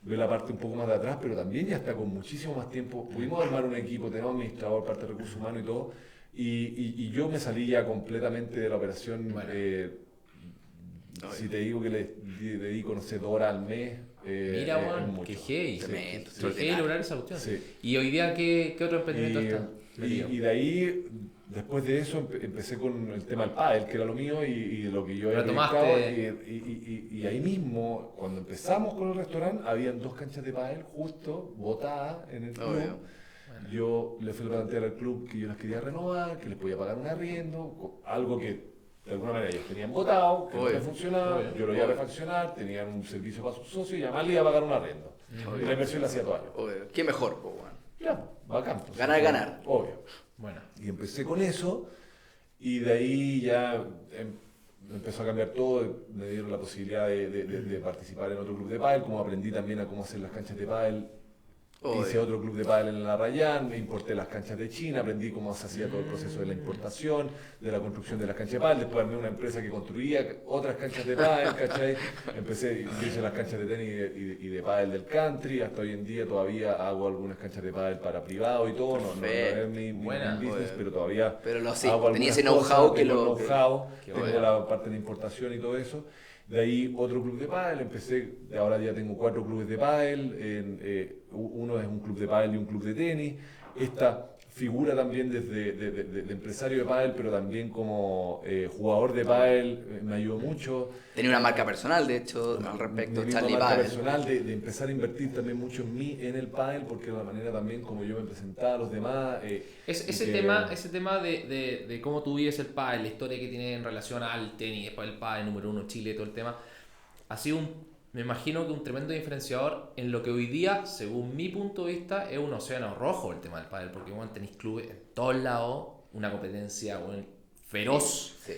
ve la parte un poco más de atrás, pero también ya está con muchísimo más tiempo. Pudimos armar un equipo, tenemos administrador, parte de recursos humanos y todo. Y yo me salí ya completamente de la operación. Bueno. Si te digo que le dedico, no sé, 2 horas al mes. Mira, es Juan, mucho. qué heavy. Tremendo, Qué heavy lograr esa cuestión. Sí. Y hoy día, ¿qué otro emprendimiento está? Y de ahí, después de eso, empecé con el tema del pádel, que era lo mío y lo que yo había Retomaste. proyectado. Y ahí mismo, cuando empezamos con el restaurante, habían 2 canchas de pádel justo botadas en el club. Obvio. Yo le fui a plantear al club que yo las quería renovar, que les podía pagar un arriendo, algo que de alguna manera ellos tenían votado, que no Obvio. les funcionaba, Obvio. yo lo iba a refaccionar, tenían un servicio para sus socios y además le iba a pagar un arriendo. Y la inversión la hacía todo año. Obvio. ¿Qué mejor, po, weón? Ya, bacán. Pues, Ganar, ganar. Obvio. Bueno, Y empecé con eso y de ahí ya empezó a cambiar todo, me dieron la posibilidad de participar en otro club de pádel, como aprendí también a cómo hacer las canchas de pádel. Hice Obvio. otro club de pádel en la Rayán, me importé las canchas de China, aprendí cómo se hacía todo el proceso de la importación, de la construcción de las canchas de pádel, después armé una empresa que construía otras canchas de pádel, ¿cachai? Yo hice las canchas de tenis y de pádel del country, hasta hoy en día todavía hago algunas canchas de pádel para privado y todo, no es mi Buena. business, Obvio. pero todavía Pero lo sí, hago tenía algunas ese know-how cosas, que tengo lo... know-how, Qué tengo bueno. la parte de importación y todo eso. De ahí otro club de pádel, ahora ya tengo 4 clubes de pádel, uno es un club de pádel y un club de tenis. Esta figura también desde de empresario de pádel, pero también como jugador de pádel, me ayudó mucho. Tenía una marca personal, de hecho, al respecto, Mi Charlie marca Padel. personal de empezar a invertir también mucho en mí, en el pádel, porque de la manera también como yo me presentaba a los demás. Ese tema de cómo tú vives el pádel, la historia que tiene en relación al tenis, después el pádel número 1 Chile, todo el tema, ha sido me imagino que un tremendo diferenciador en lo que hoy día, según mi punto de vista, es un océano rojo el tema del pádel, porque bueno, tenis clubes en todos lados, una competencia bueno, feroz. Sí.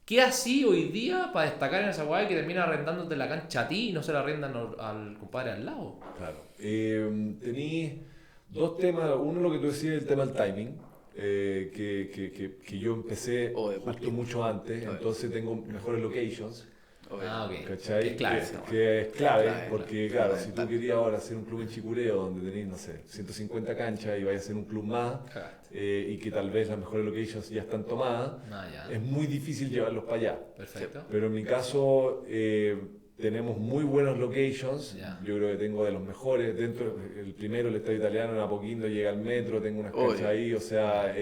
¿Qué así hoy día para destacar en esa guay que termina arrendándote la cancha a ti y no se la arrendan al compadre al lado? Claro. Tení dos temas. Uno, lo que tú decías, el tema del timing, que yo empecé justo mucho antes, entonces tengo mejores locations. Ok. ¿Cachai? Es clave. Que es clave, porque claro, si tú querías ahora hacer un club en Chicureo donde tenés, no sé, 150 canchas y vayas a hacer un club más, y que tal vez las mejores locations ya están tomadas, es muy difícil llevarlos para allá. Perfecto. Pero en mi caso tenemos muy buenos locations, yo creo que tengo de los mejores. Dentro, el primero, el Estadio Italiano en Apoquindo, llega al metro, tengo unas canchas ahí, o sea...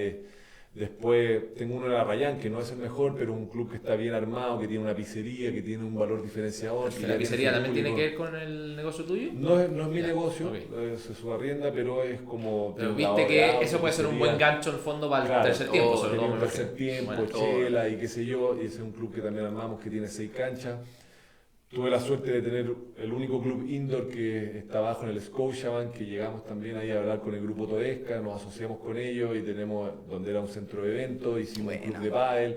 Después tengo uno en Arrayán, que no es el mejor, pero es un club que está bien armado, que tiene una pizzería, que tiene un valor diferenciador. ¿La pizzería también tiene que ver con el negocio tuyo? No es mi negocio, se subarrienda, pero es como... Pero viste que eso puede ser un buen gancho en el fondo para el tercer tiempo, sobre todo. El tercer tiempo, chela y qué sé yo, y ese es un club que también armamos que tiene 6 canchas. Tuve la suerte de tener el único club indoor que está abajo en el Scotiabank, que llegamos también ahí a hablar con el grupo Todesca, nos asociamos con ellos y tenemos, donde era un centro de eventos, hicimos un club de pádel,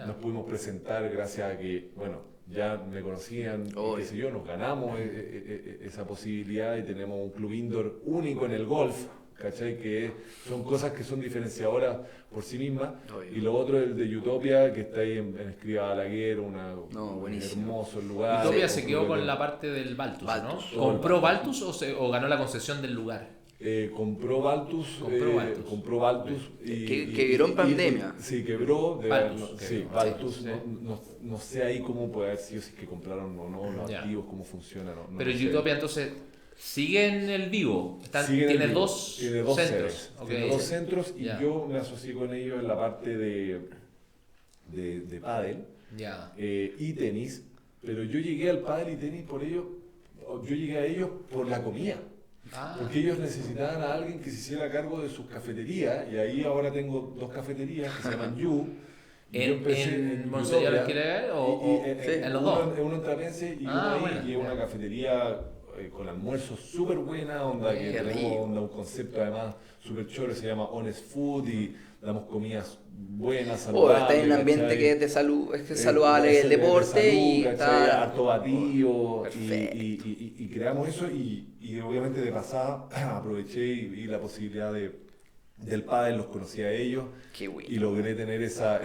nos pudimos presentar gracias a que, bueno, ya me conocían, qué sé yo, nos ganamos esa posibilidad y tenemos un club indoor único en el golf, ¿cachai? Que son cosas que son diferenciadoras por sí mismas. Y lo otro es el de Utopia, que está ahí en Escriba Balaguer, un hermoso lugar. Utopia se quedó con la parte del Baltus, ¿no? ¿Compró Baltus o ganó la concesión del lugar? Compró Baltus. Que quebró en pandemia. Sí, quebró. Baltus. Sí. No sé ahí cómo puede haber sido, si es que compraron o no los activos, cómo funciona. No pero sé. Utopia entonces... ¿Sigue en el vivo? Tiene dos centros. Tiene 2 centros y yo me asocié con ellos en la parte de pádel y tenis, pero yo llegué al pádel y tenis por ellos, yo llegué a ellos por la comida. Porque ellos necesitaban a alguien que se hiciera cargo de sus cafeterías, y ahí ahora tengo 2 cafeterías que se llaman You. ¿En Monseñor Alquiler o en los dos? Uno en Trapense y uno ahí, y una cafetería con almuerzos súper buena onda, que tenemos un concepto además súper choro, se llama Honest Food, y damos comidas buenas, saludables. Está en un ambiente que es de salud, es saludable el deporte y está harto batido, y creamos eso, y obviamente de pasada aproveché y vi la posibilidad del pádel, los conocí a ellos y logré tener esa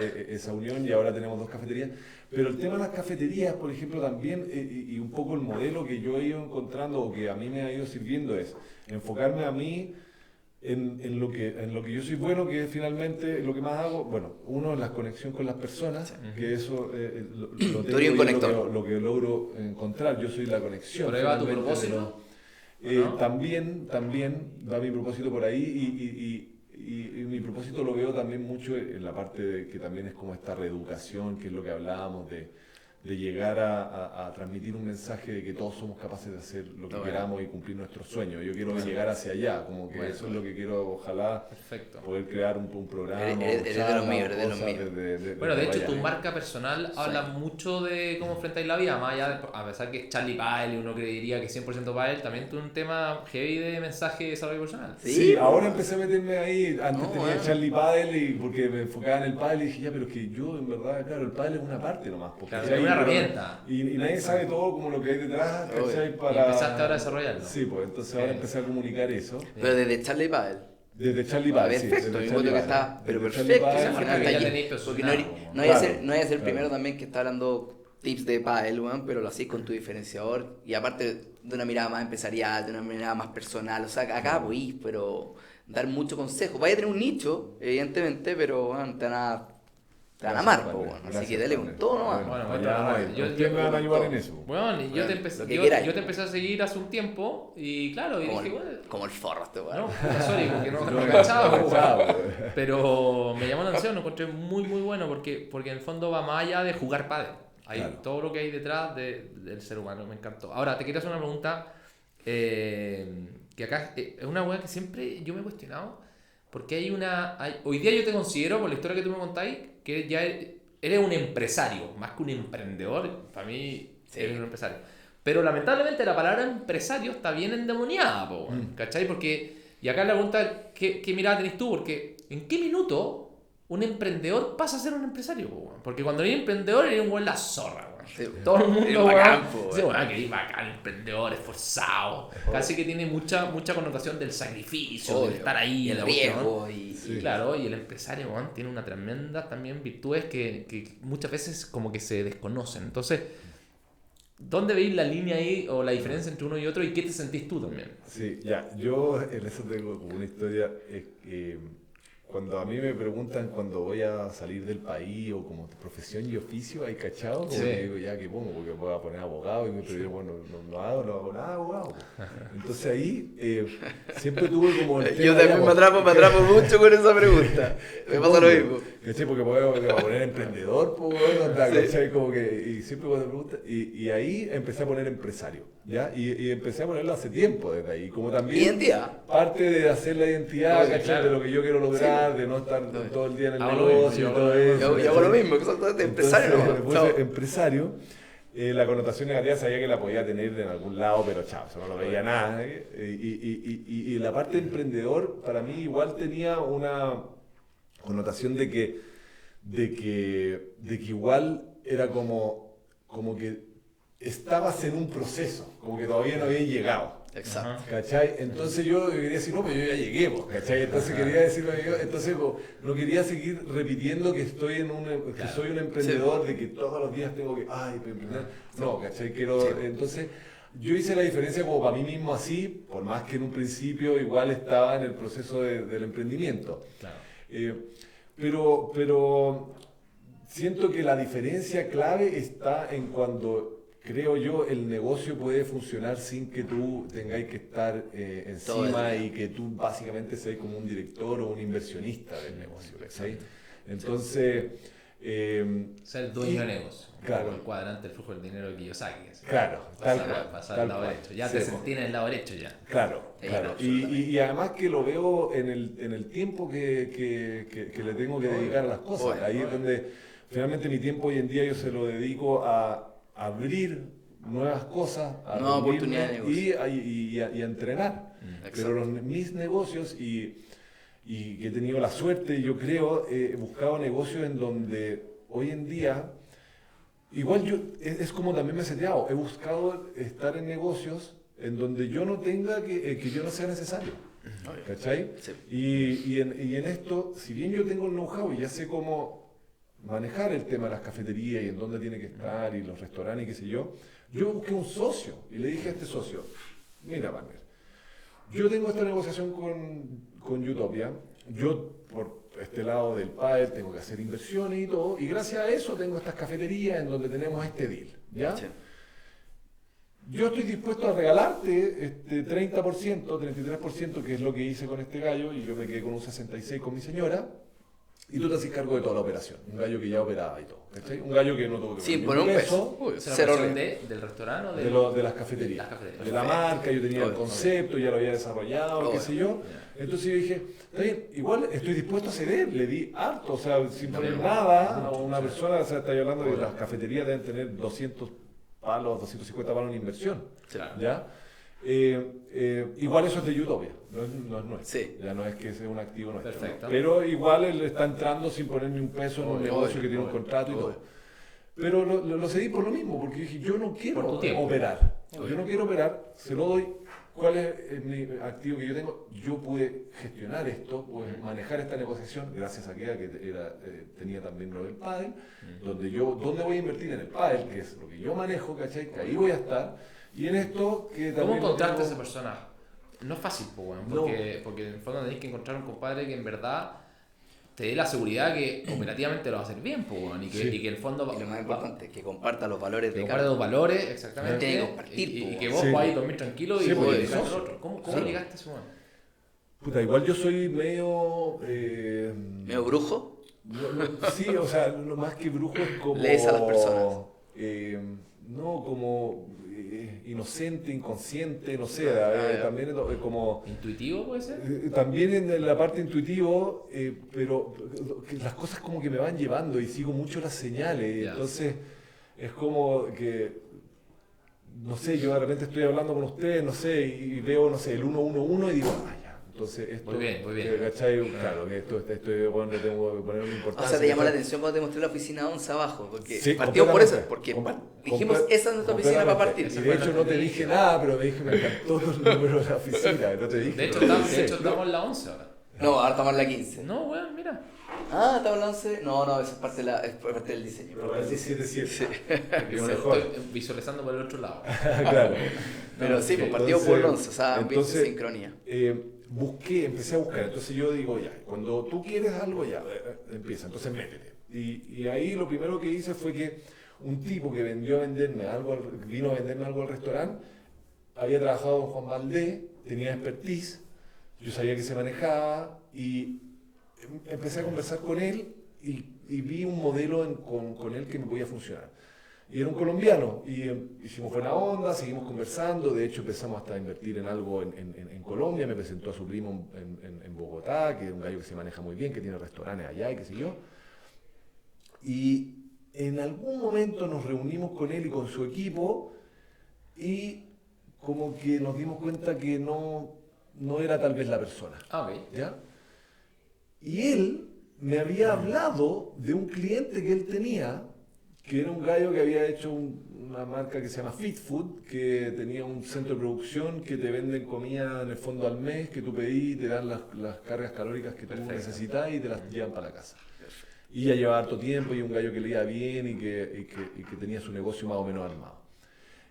unión, y ahora tenemos 2 cafeterías. Pero el tema de las cafeterías, por ejemplo, también, y un poco el modelo que yo he ido encontrando o que a mí me ha ido sirviendo, es enfocarme a mí en lo que yo soy bueno, que es finalmente lo que más hago. Bueno, uno es la conexión con las personas, que eso lo tengo lo que logro encontrar. Yo soy la conexión. ¿Pero va tu propósito? También va mi propósito por ahí, y mi propósito lo veo también mucho en la parte de que también es como esta reeducación, que es lo que hablábamos, de llegar a transmitir un mensaje de que todos somos capaces de hacer lo que queramos y cumplir nuestros sueños. Yo quiero llegar hacia allá, como que eso es lo que quiero, ojalá poder crear un programa. Eres de los míos. Bueno, de hecho, tu marca personal habla mucho de cómo enfrentáis la vida, más allá a pesar que es Charlie Padel y uno creería que es 100% Padel, también tú un tema heavy de mensaje de desarrollo personal. Sí, ahora empecé a meterme ahí. Antes tenía Charlie Padel porque me enfocaba en el pádel, y dije, ya, pero es que yo, en verdad, claro, el pádel es una parte nomás. Claro, es una herramienta. Y nadie sabe todo como lo que hay detrás, ¿cachai? Y empezaste ahora a desarrollarlo. Sí, pues entonces ahora empecé a comunicar eso. Pero desde Charlie Padel. Desde Charlie Padel, sí. Perfecto, yo encuentro que está perfecto. Porque no hay a ser el primero también que está hablando tips de pádel, pero lo hacéis con tu diferenciador y aparte de una mirada más empresarial, de una mirada más personal. O sea, acá podéis, pero dar mucho consejo. Vaya a tener un nicho, evidentemente, pero te van a te van a amar, po, bueno. Así que dale con todo nomás. ¿Quién me van a ayudar en eso? Bueno, y yo te empecé a seguir hace un tiempo y claro, y dije, bueno. Como el forro este weón. No, sorry, porque no cachaba, pero me llamó la atención, lo encontré muy bueno porque en el fondo va más allá de jugar pádel. Hay todo lo que hay detrás del ser humano, me encantó. Ahora, te quería hacer una pregunta que acá es una weá que siempre yo me he cuestionado, porque hoy día yo te considero, por la historia que tú me contáis, que ya eres un empresario, más que un emprendedor, para mí eres un empresario. Pero lamentablemente la palabra empresario está bien endemoniada, ¿cachai? Porque, y acá la pregunta, ¿qué mirada tenés tú? Porque, ¿en qué minuto un emprendedor pasa a ser un empresario? Porque cuando eres emprendedor eres un buen la zorra, sí, todo el mundo dice, bueno, que es bacán, emprendedor, esforzado, casi que tiene mucha connotación del sacrificio, de estar ahí, el riesgo, y claro, y el empresario tiene una tremenda también virtudes que muchas veces como que se desconocen. Entonces, ¿dónde veis la línea ahí o la diferencia entre uno y otro y qué te sentís tú también? Sí, ya, yo en eso tengo como una historia. Cuando a mí me preguntan cuando voy a salir del país o como profesión y oficio, ¿hay cachado? Como que digo, ya que pongo, porque voy a poner abogado y me pregunto, bueno, no hago nada de abogado. Entonces ahí siempre tuve como el tema. Yo también me atrapo mucho con esa pregunta. Me pasa lo mismo. ¿Cachai? Porque voy a poner emprendedor, ¿cachai? Como que, y siempre cuando me preguntan, y ahí empecé a poner empresario, ¿ya? Y empecé a ponerlo hace tiempo desde ahí, como también identidad. Parte de hacer la identidad, ¿cachai? Claro. De lo que yo quiero lograr, de no estar todo el día en el negocio y todo eso. Yo hago lo mismo, exactamente, empresario. Entonces, empresario, la connotación negativa sabía que la podía tener en algún lado, pero chao, eso no lo veía nada. Y la parte emprendedor para mí igual tenía una connotación de que igual era como que estabas en un proceso, como que todavía no había llegado. Exacto. ¿Cachai? Entonces yo quería decir, no, pero yo ya llegué, ¿cachai? Entonces quería decirlo yo, entonces no quería seguir repitiendo que soy un emprendedor, de que todos los días tengo que, emprender. No, ¿cachai? Entonces yo hice la diferencia como para mí mismo así, por más que en un principio igual estaba en el proceso del emprendimiento. Claro. Pero siento que la diferencia clave está en cuando, creo yo, el negocio puede funcionar sin que tú tengáis que estar encima y que tú básicamente seas como un director o un inversionista del negocio, ¿sabes? Entonces... ser el dueño del negocio. Claro. El cuadrante del flujo del dinero de Kiyosaki. Claro, pasar al lado derecho. Ya te sentís en el lado derecho ya. Claro. Y además que lo veo en el tiempo que le tengo que dedicar a las cosas. Ahí es donde finalmente mi tiempo hoy en día yo se lo dedico a abrir nuevas cosas, a oportunidades y a entrenar. Pero mis negocios y que he tenido la suerte, yo creo, he buscado negocios en donde hoy en día, igual es como también me he seteado, he buscado estar en negocios en donde yo no tenga que yo no sea necesario. ¿Cachai? Sí. Y en esto, si bien yo tengo el know-how y ya sé cómo manejar el tema de las cafeterías y en dónde tiene que estar y los restaurantes y qué sé yo busqué un socio y le dije a este socio, mira, partner, yo tengo esta negociación con Utopia, yo por este lado del pádel tengo que hacer inversiones y todo, y gracias a eso tengo estas cafeterías en donde tenemos este deal, ¿ya? Sí. Yo estoy dispuesto a regalarte este 30%, 33%, que es lo que hice con este gallo, y yo me quedé con un 66% con mi señora, y tú te haces cargo de toda la operación. Un gallo que ya operaba y todo. ¿Cachai? Un gallo que no tuvo que sí, por un peso. ¿Cero del restaurante o de las cafeterías? De la marca, yo tenía el concepto, ya lo había desarrollado, qué sé yo. Entonces yo dije, está bien, igual estoy dispuesto a ceder, le di harto, o sea, sin poner nada a una persona, o sea, estoy hablando de que las cafeterías deben tener 200 palos, 250 palos en inversión, ¿ya? Igual eso es de Utopia, no es nuestro, ya no es que sea un activo nuestro, ¿no? Pero igual él está entrando sin poner ni un peso en un negocio que tiene un contrato y todo. Pero lo cedí por lo mismo, porque dije, yo no quiero operar, se lo doy. ¿Cuál es mi activo que yo tengo? Yo pude gestionar esto, pude manejar esta negociación gracias a que tenía también lo del pádel, ¿dónde voy a invertir? En el pádel, que es lo que yo manejo, ¿cachai? Que ahí voy a estar. Y en esto que también... ¿Cómo encontraste a esa persona? No es fácil, porque en el fondo tenéis que encontrar un compadre que en verdad te dé la seguridad que operativamente lo va a hacer bien, pues, y que en el fondo... Y lo más importante, que comparta los valores que de comparte los valores, exactamente. Tiene que compartir, y que vos Sí. podás dormir tranquilo y Sí, podés porque dedicar sos- al otro. ¿Cómo claro. llegaste a eso, weón? Puta, igual yo soy medio... medio brujo. Sí, o sea, lo más que brujo es como... Lees a las personas. No, como inocente, inconsciente, no sé, Ya. también es como... ¿Intuitivo puede ser? También en la parte intuitivo, pero que las cosas como que me van llevando y sigo mucho las señales, Ya. entonces es como que, no sé, yo de repente estoy hablando con ustedes, no sé, y veo, no sé, el 111 y digo, ah, ya. Entonces, esto, Muy bien, muy bien. ¿cachai? Claro, que esto bueno, le tengo que poner una O importancia. sea, te llamó la ¿cachai? atención cuando te mostré la oficina 11 abajo, porque Sí, partimos por eso, completamente. porque dijimos, esa es nuestra oficina para partir. Y de hecho no te dije nada, pero me dije, me encantó el número de la oficina, no te dije. De hecho, pero estamos en la 11 ahora. No, ahora estamos en la 15. No, weón, mira. Ah, estamos en la 11. No, eso es parte, es parte del diseño. Pero parece 7-7. Sí. Que mejor. Estoy visualizando por el otro lado. Claro. Pero sí, pues partimos por el 11, o sea, empieza sincronía. Empecé a buscar, entonces yo digo ya, cuando tú quieres algo ya, empieza, entonces métete. Y ahí lo primero que hice fue que un tipo que vino a venderme algo al restaurante, había trabajado con Juan Valdés, tenía expertise, yo sabía que se manejaba y empecé a conversar con él y vi un modelo con él que me podía funcionar. Y era un colombiano, y hicimos buena onda, seguimos conversando, de hecho empezamos hasta a invertir en algo en Colombia, me presentó a su primo en Bogotá, que es un gallo que se maneja muy bien, que tiene restaurantes allá y qué sé yo. Y en algún momento nos reunimos con él y con su equipo y como que nos dimos cuenta que no era tal vez la persona. Ah, ok. ¿Ya? Y él me había hablado de un cliente que él tenía, que era un gallo que había hecho una marca que se llama Fit Food, que tenía un centro de producción que te venden comida en el fondo al mes, que tú pedís, te dan las cargas calóricas que tú necesitas y te las llevan para la casa. Y ya llevaba harto tiempo y un gallo que le iba bien y que tenía su negocio más o menos armado.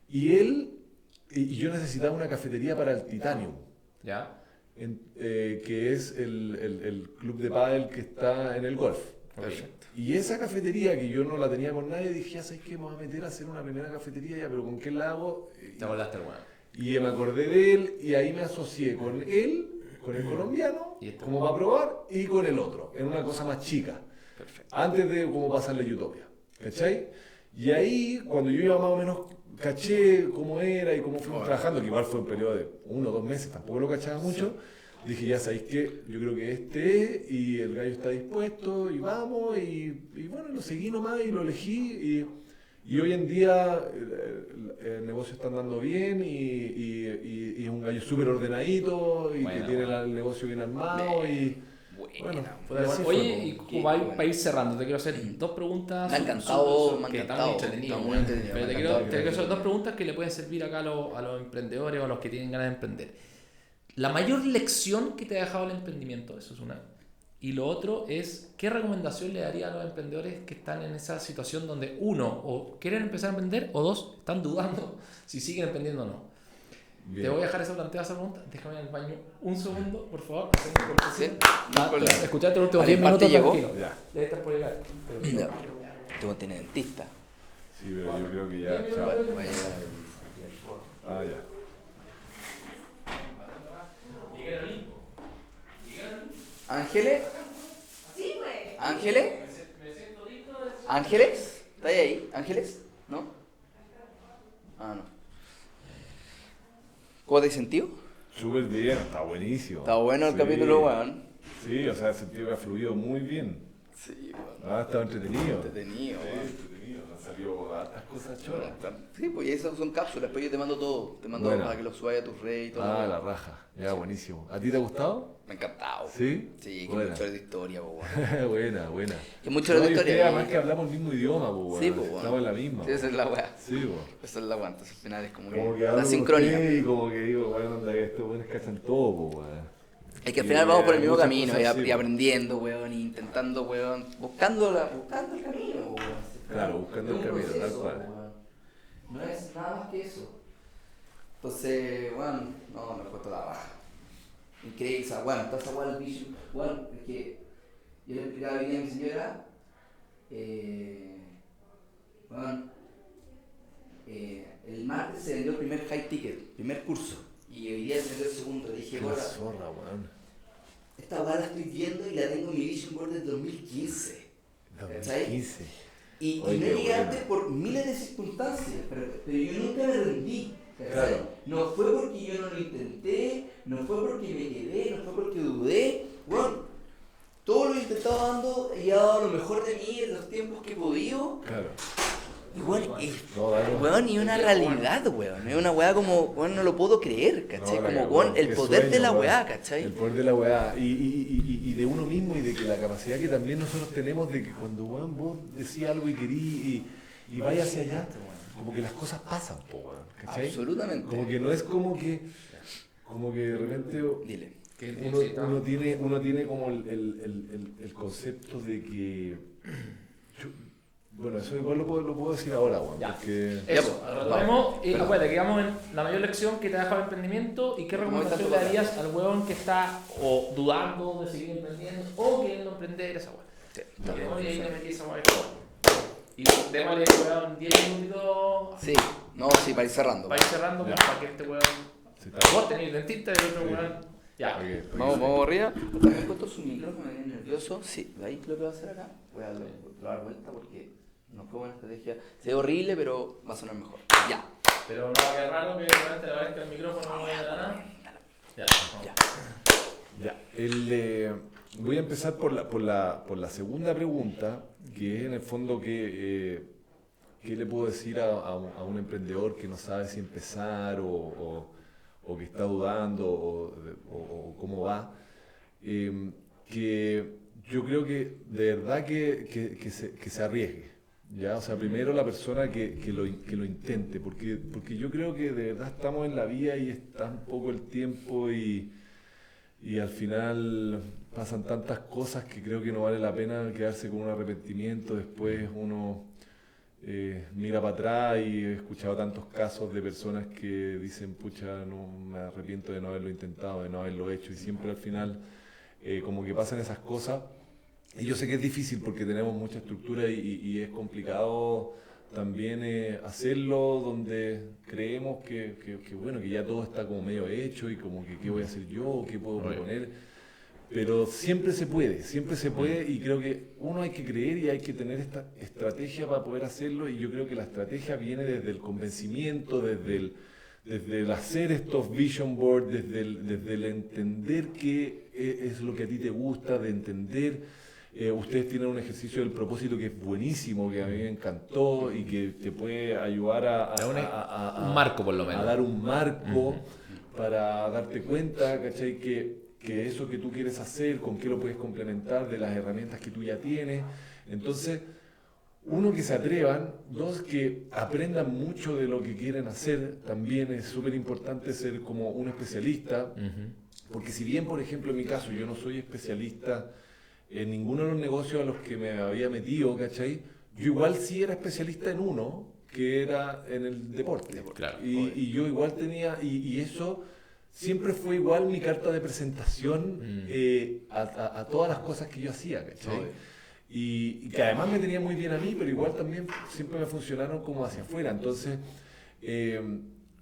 Y yo necesitaba una cafetería para el Titanium. ¿Ya? Que es el club de pádel que está en el golf. Perfecto. Y esa cafetería que yo no la tenía con nadie, dije, ya sabes qué, me voy a meter a hacer una primera cafetería ya, pero ¿con qué la hago? Te acordaste, weón. Y me acordé de él y ahí me asocié con él, con el colombiano, ¿Y este? como para probar, y con el otro, en una cosa más chica. Perfecto. Antes de como pasarle a Utopia. ¿Cachai? Y ahí, cuando yo ya más o menos caché cómo era y cómo fuimos trabajando, que igual fue un periodo de 1 o 2 meses, tampoco lo cachaba mucho, dije, ya sabéis que yo creo que este es, y el gallo está dispuesto, y vamos, y bueno, lo seguí nomás y lo elegí, y hoy en día el negocio está andando bien, y es un gallo súper ordenadito, y Bueno, que tiene bueno. el negocio bien armado, y bueno, Buena. y así fue, Oye, po. y como para ir cerrando, te quiero hacer dos preguntas. Me ha encantado, que están está muy entretenidos, muy weón. entretenido, Pero me te ha quiero encantado. hacer dos preguntas que le pueden servir acá a los emprendedores o a los que tienen ganas de emprender. La mayor lección que te ha dejado el emprendimiento, eso es una. Y lo otro es, ¿qué recomendación le daría a los emprendedores que están en esa situación donde, uno, o quieren empezar a emprender, o dos, están dudando si siguen emprendiendo o no? Bien. Te voy a dejar planteada esa pregunta. Déjame en el baño un segundo, por favor. Sí, no hay problema. Escuchate los últimos ¿Al 10 empate minutos llegó? tranquilo. Ya. Debe estar por llegar. Pero- Ya. Tú tienes dentista. Sí, pero yo creo que ya, chao. Voy a llegar. Ah, ya. ¿Ángeles? Sí, güey. ¿Ángeles? ¿Ángeles? ¿Está ahí? ¿Ángeles? ¿No? Ah, no. ¿Cómo te has sentido? Súper bien, está buenísimo. Está bueno el Sí. capítulo, weón. Sí, o sea, he sentido que ha fluido muy bien. Sí, weón. Ha estado entretenido. Entretenido, Sí, weón. entretenido. Han salido hartas cosas choras. Sí, pues y esas son cápsulas, pero yo te mando todo. Te mando Buena. para que lo subas a tus redes y todo. Ah, la raja. Ya, buenísimo. ¿A ti te ha gustado? Me ha encantado. ¿Sí? Sí, que Buena. mucho de historia, po, weón. Buena, buena. Que mucho de No, y historia. ustedes además que hablamos el mismo idioma, pues, Sí, weón. pues, weón. Estamos en la misma. Sí, esa es la weá. Sí, pues. Esa es la weá. Entonces al final es como Como que que hablo la con sincronía. ustedes y como que digo, bueno, onda que estos buenos cachan todo, pues, weón. Es que al final vamos por el mismo muchas camino cosas y, así, y pues. aprendiendo, weón, y intentando, weón, buscando el camino, weón. Claro, buscando el Es un camino, tal proceso, cual. weón. No es nada más que eso. Entonces, weón, no, me cuesta la baja. Increíble, o sea, weón, toda esa weón, el Vision, weón, es que yo le explicaba hoy día a mi señora, bueno, el martes se vendió el primer high ticket, primer curso, y hoy día se vendió el segundo. Le dije, Qué "Gorda, zorra, weón. esta weá la estoy viendo y la tengo en mi vision board desde 2015. ¿Cachai? 2015. Y Oye, no qué llegué bueno. antes por miles de circunstancias, pero yo nunca me rendí. ¿Cachai? Claro. No fue porque yo no lo intenté, no fue porque me quedé, no fue porque dudé. Bueno, todo lo he intentado dando y he dado lo mejor de mí en los tiempos que he podido. Claro. Y bueno, es, No, dale. weón, y una realidad, weón. Es una weá como, weón, no lo puedo creer, ¿cachai? No, la Como, cagó, weón, el qué poder de sueño, la weón. weá, ¿cachai? El poder de la weá. Y de uno mismo y de que la capacidad que también nosotros tenemos de que cuando weón, vos decís algo y querís y vaya hacia allá, como que las cosas pasan, po, weón. ¿Cachai? Absolutamente. Como que no es como que de repente Dile. uno tiene como el concepto de que. Bueno, eso igual lo puedo decir ahora, weón. Ya. Porque. Eso, Ya, retomemos y Pero- acuérdate que vamos en la mayor lección que te ha dejado el emprendimiento y qué recomendación le darías al huevón que está o dudando de seguir emprendiendo o queriendo emprender esa weá. Sí, Y ahí le metí esa weá. Y démosle, weón, 10 minutitos Sí, no, sí, para ir cerrando. para ir cerrando Ya. para que este weón. Sí, está. Vos tenés dentista y el otro Sí. weón. Ya. Ok, Vamos arriba. También he puesto su micrófono, me viene nervioso. Sí, de ahí lo que voy a hacer acá. Voy a dar vuelta porque no fue buena estrategia. Se ve horrible, pero va a sonar mejor. Ya. Pero no va a quedar raro que realmente la vez que el micrófono no vaya a dar nada. Ya. Ya. Ya. Voy a empezar por la segunda pregunta, que es en el fondo ¿qué le puedo decir a un emprendedor que no sabe si empezar o que está dudando o cómo va? Que yo creo que de verdad que se arriesgue. ¿Ya? O sea, primero la persona que lo intente, porque yo creo que de verdad estamos en la vía y está un poco el tiempo y al final pasan tantas cosas que creo que no vale la pena quedarse con un arrepentimiento. Después uno mira para atrás y he escuchado tantos casos de personas que dicen, pucha, no me arrepiento de no haberlo intentado, de no haberlo hecho, y siempre al final como que pasan esas cosas. Y yo sé que es difícil porque tenemos mucha estructura y es complicado también hacerlo donde creemos que bueno, que ya todo está como medio hecho y como que qué voy a hacer yo, qué puedo proponer. Pero siempre se puede y creo que uno hay que creer y hay que tener esta estrategia para poder hacerlo, y yo creo que la estrategia viene desde el convencimiento, desde el hacer estos vision boards, desde el entender qué es lo que a ti te gusta, de entender. Ustedes tienen un ejercicio del propósito que es buenísimo, que a mí me encantó y que te puede ayudar Un marco, por lo menos. a dar un marco para darte cuenta, ¿cachai? Que eso que tú quieres hacer, con qué lo puedes complementar de las herramientas que tú ya tienes. Entonces, uno, que se atrevan; dos, que aprendan mucho de lo que quieren hacer. También es súper importante ser como un especialista, porque si bien, por ejemplo, en mi caso, yo no soy especialista en ninguno de los negocios a los que me había metido, ¿cachai? Yo igual sí era especialista en uno, que era en el deporte. Claro. Y yo igual tenía, y eso siempre fue igual mi carta de presentación a todas las cosas que yo hacía, ¿cachai? Y que además me tenía muy bien a mí, pero igual también siempre me funcionaron como hacia afuera. Entonces,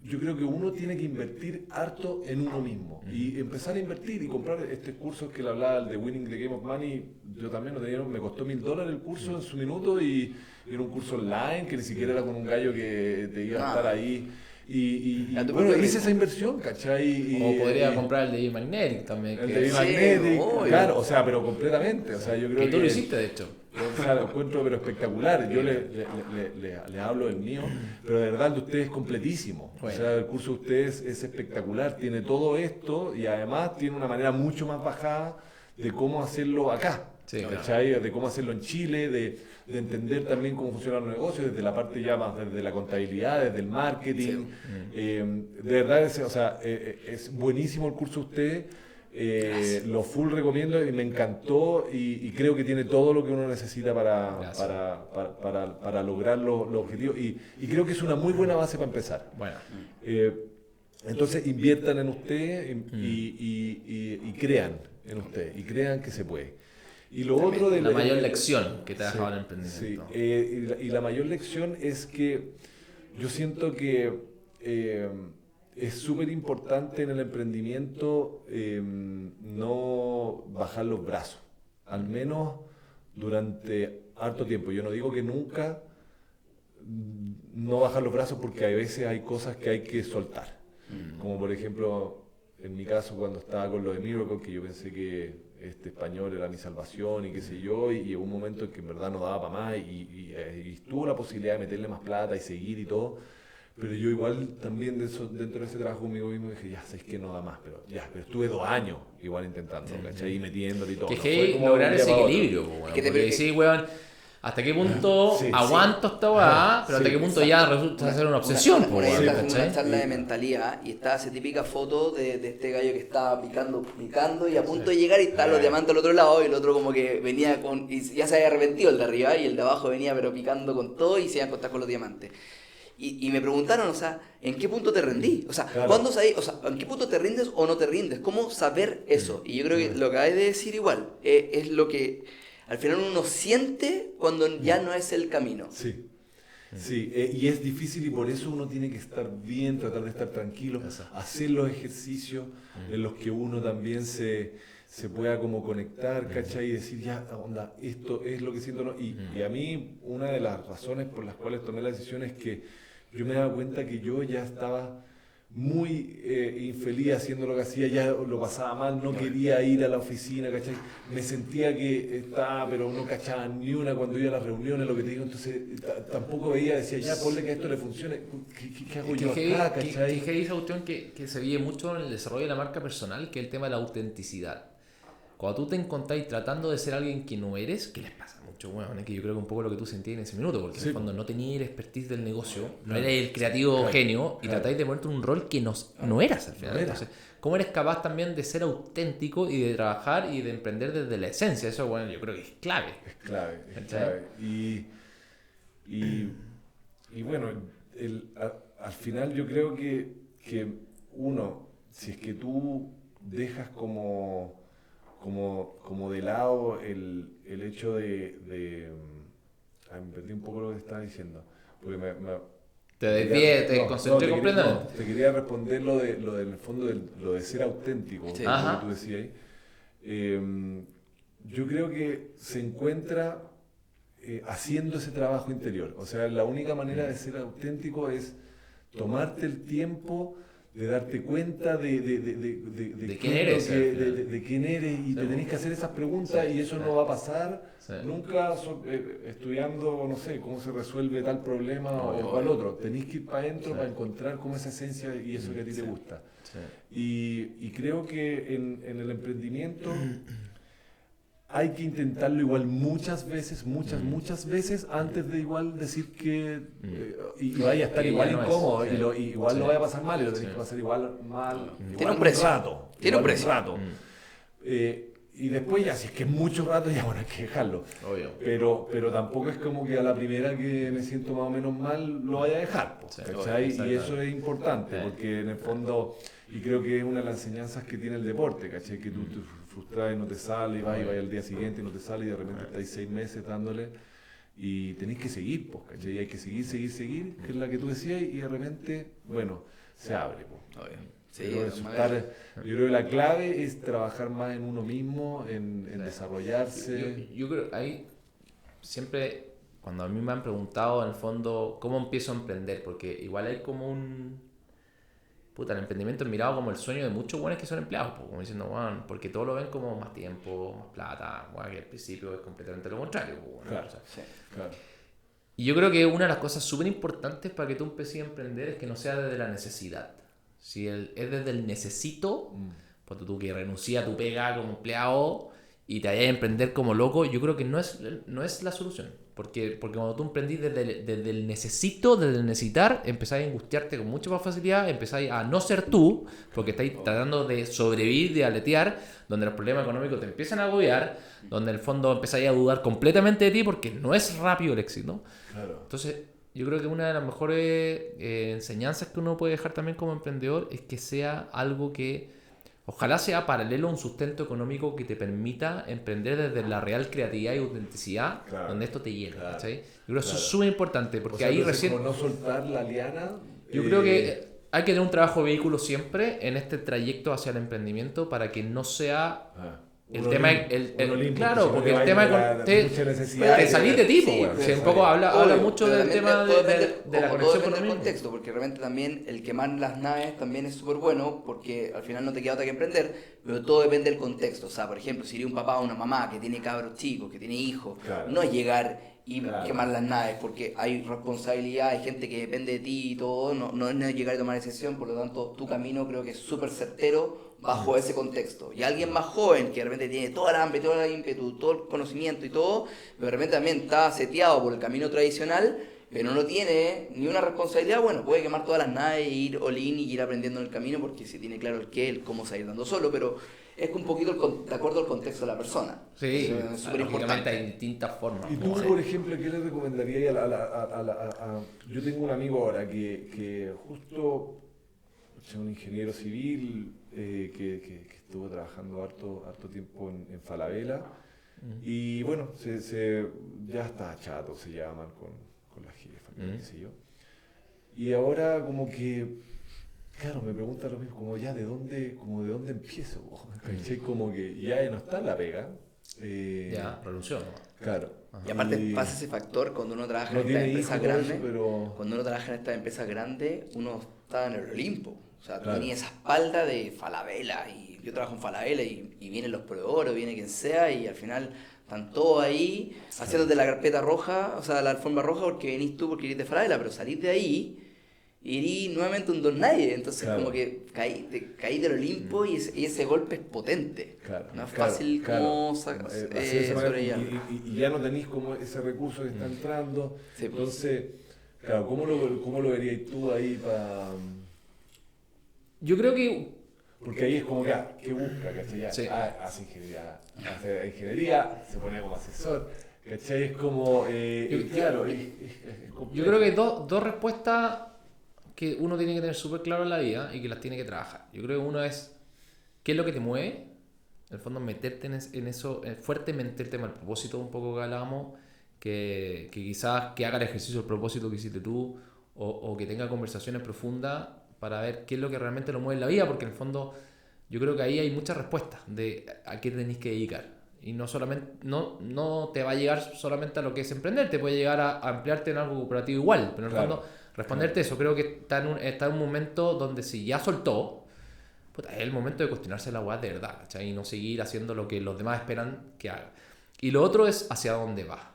yo creo que uno tiene que invertir harto en uno mismo y empezar a invertir y comprar este curso que le hablaba, el de Winning the Game of Money. Yo también lo tenía, me costó $1.000 el curso en su minuto, y era un curso online que ni siquiera era con un gallo que te iba a estar ahí. Y bueno, hice esa inversión, ¿cachai? O podría comprar el de Magnetic también. El que- de Sí, Magnetic, obvio. claro, o sea, pero completamente. O sea, yo creo que tú lo hiciste, de hecho. o sea, lo encuentro pero espectacular. Yo le hablo del mío, pero de verdad el de ustedes es completísimo. Bueno. O sea, el curso de ustedes es espectacular. Tiene todo esto y además tiene una manera mucho más bajada de cómo hacerlo acá. Sí, ¿Cachai? De cómo hacerlo en Chile, de entender también cómo funcionan los negocios, desde la parte ya más desde la contabilidad, desde el marketing. De verdad, es buenísimo el curso de ustedes. Lo full recomiendo y me encantó, y creo que tiene todo lo que uno necesita para lograr los objetivos, y creo que es una muy buena base para empezar. Bueno. Entonces inviertan en usted y crean en usted y crean que se puede. Y lo otro de La mayor lección que te ha dejado el Sí, emprendimiento. y la mayor lección es que yo siento que es súper importante en el emprendimiento no bajar los brazos, al menos durante harto tiempo. Yo no digo que nunca no bajar los brazos, porque a veces hay cosas que hay que soltar. Como por ejemplo, en mi caso, cuando estaba con lo de Miracle, que yo pensé que este español era mi salvación y qué sé yo, y llegó un momento en que en verdad no daba para más y tuvo la posibilidad de meterle más plata y seguir y todo. Pero yo igual también dentro de ese trabajo conmigo mismo dije, ya sabes que no da más, pero estuve 2 años igual intentando, ¿cachai? Y metiéndole y todo. Que No es fue que como lograr de un ese día para otro. equilibrio, po, weón, que te- porque sí, weón, ¿hasta qué punto Sí, aguanto esta weá? Pero hasta qué punto ya resulta ser una obsesión, po, Una vez weón, estaba haciendo una ¿cachai? charla de mentalidad y estaba esa típica foto de este gallo que estaba picando y a punto de llegar y estaban los diamantes al otro lado y el otro como que venía con... y ya se había arrepentido el de arriba y el de abajo venía pero picando con todo y se iba a encontrar con los diamantes. Y me preguntaron, o sea, ¿en qué punto te rendí? O sea, Claro. ¿cuándo sabes? O sea, ¿en qué punto te rindes o no te rindes? ¿Cómo saber eso? Y yo creo que lo que acabas de decir igual es lo que al final uno siente cuando ya no es el camino. Sí, sí, y es difícil y por eso uno tiene que estar bien, tratar de estar tranquilo, hacer los ejercicios en los que uno también se pueda como conectar, ¿cachai? Y decir, ya, onda, esto es lo que siento, ¿no? Y a mí, una de las razones por las cuales tomé la decisión es que yo me daba cuenta que yo ya estaba muy infeliz haciendo lo que hacía, ya lo pasaba mal, no quería ir a la oficina, ¿cachai? Me sentía que estaba, pero no cachaba ni una cuando iba a las reuniones, lo que te digo, entonces tampoco veía, decía, ya, ponle que esto le funcione, ¿qué hago yo acá, cachai? Que esa cuestión que se vive mucho en el desarrollo de la marca personal, que es el tema de la autenticidad. Cuando tú te encontrás tratando de ser alguien que no eres, ¿qué les pasa mucho, weón? Es que yo creo que un poco lo que tú sentías en ese minuto, porque en el fondo no tenías el expertise del negocio, no eres el creativo genio, y tratáis de ponerte un rol que no eras al final. No era. Entonces, ¿cómo eres capaz también de ser auténtico y de trabajar y de emprender desde la esencia? Eso, bueno, yo creo que es clave. Es clave, es ¿Cachai? clave. Y bueno, al final yo creo que uno, si es que tú dejas como de lado el hecho de me perdí un poco lo que estaba diciendo, porque Te desvié, te concentré completamente. te quería responder lo del fondo, lo de ser auténtico, Sí. lo Ajá. que tú decías ahí. Yo creo que se encuentra haciendo ese trabajo interior. O sea, la única manera de ser auténtico es tomarte el tiempo de darte cuenta de quién eres, al final. de quién eres, y te tenés que hacer esas preguntas, y eso no va a pasar nunca estudiando, no sé, cómo se resuelve tal problema o cual otro. Tenés que ir para adentro para encontrar como esa esencia y eso que a ti te gusta. Y creo que en el emprendimiento hay que intentarlo igual muchas veces antes de igual decir que y vaya a estar Que igual ya no es. incómodo Sí. y igual Sí. lo vaya a pasar mal y lo tenés que pasar igual mal. Tiene igual un precio. rato. Tiene un igual precio. rato. Y después ya, si es que es mucho rato, ya bueno, hay que dejarlo. Obvio. Pero tampoco es como que a la primera que me siento más o menos mal lo vaya a dejar, po, Sí, ¿cachai? obvio, Y eso es importante, Sí. porque en el fondo, y creo que es una de las enseñanzas que tiene el deporte, ¿cachai? Que tú te frustras y no te sale, y vas al día siguiente y no te sale, y de repente estáis 6 meses dándole, y tenéis que seguir, po, ¿cachai? Y hay que seguir, que es la que tú decías, y de repente, bueno, se abre, po. Obvio. Sí, Pero yo creo que la clave es trabajar más en uno mismo, en desarrollarse. Yo creo, ahí siempre, cuando a mí me han preguntado en el fondo cómo empiezo a emprender, porque igual hay como el emprendimiento es mirado como el sueño de muchos buenos que son empleados, pues, como diciendo, bueno, porque todos lo ven como más tiempo, más plata, bueno, que al principio es completamente lo contrario. Pues, bueno, Claro. o sea. Claro. Y yo creo que una de las cosas súper importantes para que tú empieces a emprender es que no sea desde la necesidad. Si es desde el necesito, pues tú que renuncias a tu pega como empleado y te vayas a emprender como loco, yo creo que no es la solución. Porque cuando tú emprendís desde el necesito, desde el necesitar, empezáis a angustiarte con mucha más facilidad, empezáis a no ser tú, porque estáis tratando de sobrevivir, de aletear, donde los problemas económicos te empiezan a agobiar, donde en el fondo empezáis a dudar completamente de ti, porque no es rápido el éxito. Claro. Entonces, yo creo que una de las mejores enseñanzas que uno puede dejar también como emprendedor es que sea algo que ojalá sea paralelo a un sustento económico que te permita emprender desde la real creatividad y autenticidad, donde esto te llegue, ¿cachai? Yo creo que eso es súper importante, porque ahí recién... Como no soltar la liana... Yo creo que hay que tener un trabajo de vehículo siempre en este trayecto hacia el emprendimiento para que no sea... El tema, claro, porque el tema te salís de tipo, güey. Si un poco habla mucho del tema de la conexión con el contexto, porque realmente también el quemar las naves también es súper bueno, porque al final no te queda otra que emprender, pero todo depende del contexto. O sea, por ejemplo, si eres un papá o una mamá que tiene cabros chicos, que tiene hijos, no es llegar y quemar las naves, porque hay responsabilidad, hay gente que depende de ti y todo, no es llegar y tomar decisión, por lo tanto tu camino creo que es súper certero bajo ese contexto. Y alguien más joven que de repente tiene toda la hambre, todo el ímpetu, todo el conocimiento y todo, pero de repente también está seteado por el camino tradicional, pero no tiene ni una responsabilidad, bueno, puede quemar todas las naves e ir all in y ir aprendiendo en el camino, porque si tiene claro el qué, el cómo salir dando solo, pero es un poquito de acuerdo al contexto de la persona. Sí, es súper importante. Hay distintas formas. ¿Y tú, por ejemplo, qué le recomendarías yo tengo un amigo ahora que justo es un ingeniero civil que estuvo trabajando harto tiempo en Falabella y bueno, ya está chato, se lleva mal con la jefa, qué sé yo. Y ahora como que... Claro, me pregunta lo mismo, como ya de dónde empiezo, ¿cachai? Como que ya no está en la pega. Ya, renunció. Claro. Y aparte pasa ese factor cuando uno trabaja en estas empresas grandes, pero... cuando uno trabaja en estas empresas grandes, uno está en el Olimpo. O sea, tú tenías esa espalda de Falabella, y yo trabajo en Falabella y vienen los proveedores, viene quien sea, y al final están todos ahí haciéndote la carpeta roja, o sea, la alfombra roja porque venís tú porque eres de Falabella, pero salís de ahí y eres nuevamente un don nadie, entonces como que caí del Olimpo y ese golpe es potente. No es fácil como sobrellevar. Y ya no tenéis como ese recurso que está entrando. Sí, entonces, claro, ¿cómo lo verías tú ahí para...? Yo creo que... Porque ahí es como que busca, ¿cachai? Sí. Hace ingeniería, se pone como asesor, ¿cachai? Es como... claro, yo creo que hay dos respuestas que uno tiene que tener súper claro en la vida y que las tiene que trabajar. Yo creo que uno es qué es lo que te mueve, en el fondo meterte en eso, fuertemente el tema del propósito, un poco que hablábamos, que quizás que haga el ejercicio del propósito que hiciste tú, o que tenga conversaciones profundas para ver qué es lo que realmente lo mueve en la vida, porque en el fondo yo creo que ahí hay muchas respuestas de a qué tenéis que dedicar. Y no solamente no te va a llegar solamente a lo que es emprender, te puede llegar a ampliarte en algo cooperativo igual, pero en el fondo responderte eso, creo que está en un momento donde si ya soltó, es el momento de cuestionarse la weá de verdad, ¿cachai? Y no seguir haciendo lo que los demás esperan que haga. Y lo otro es hacia dónde va.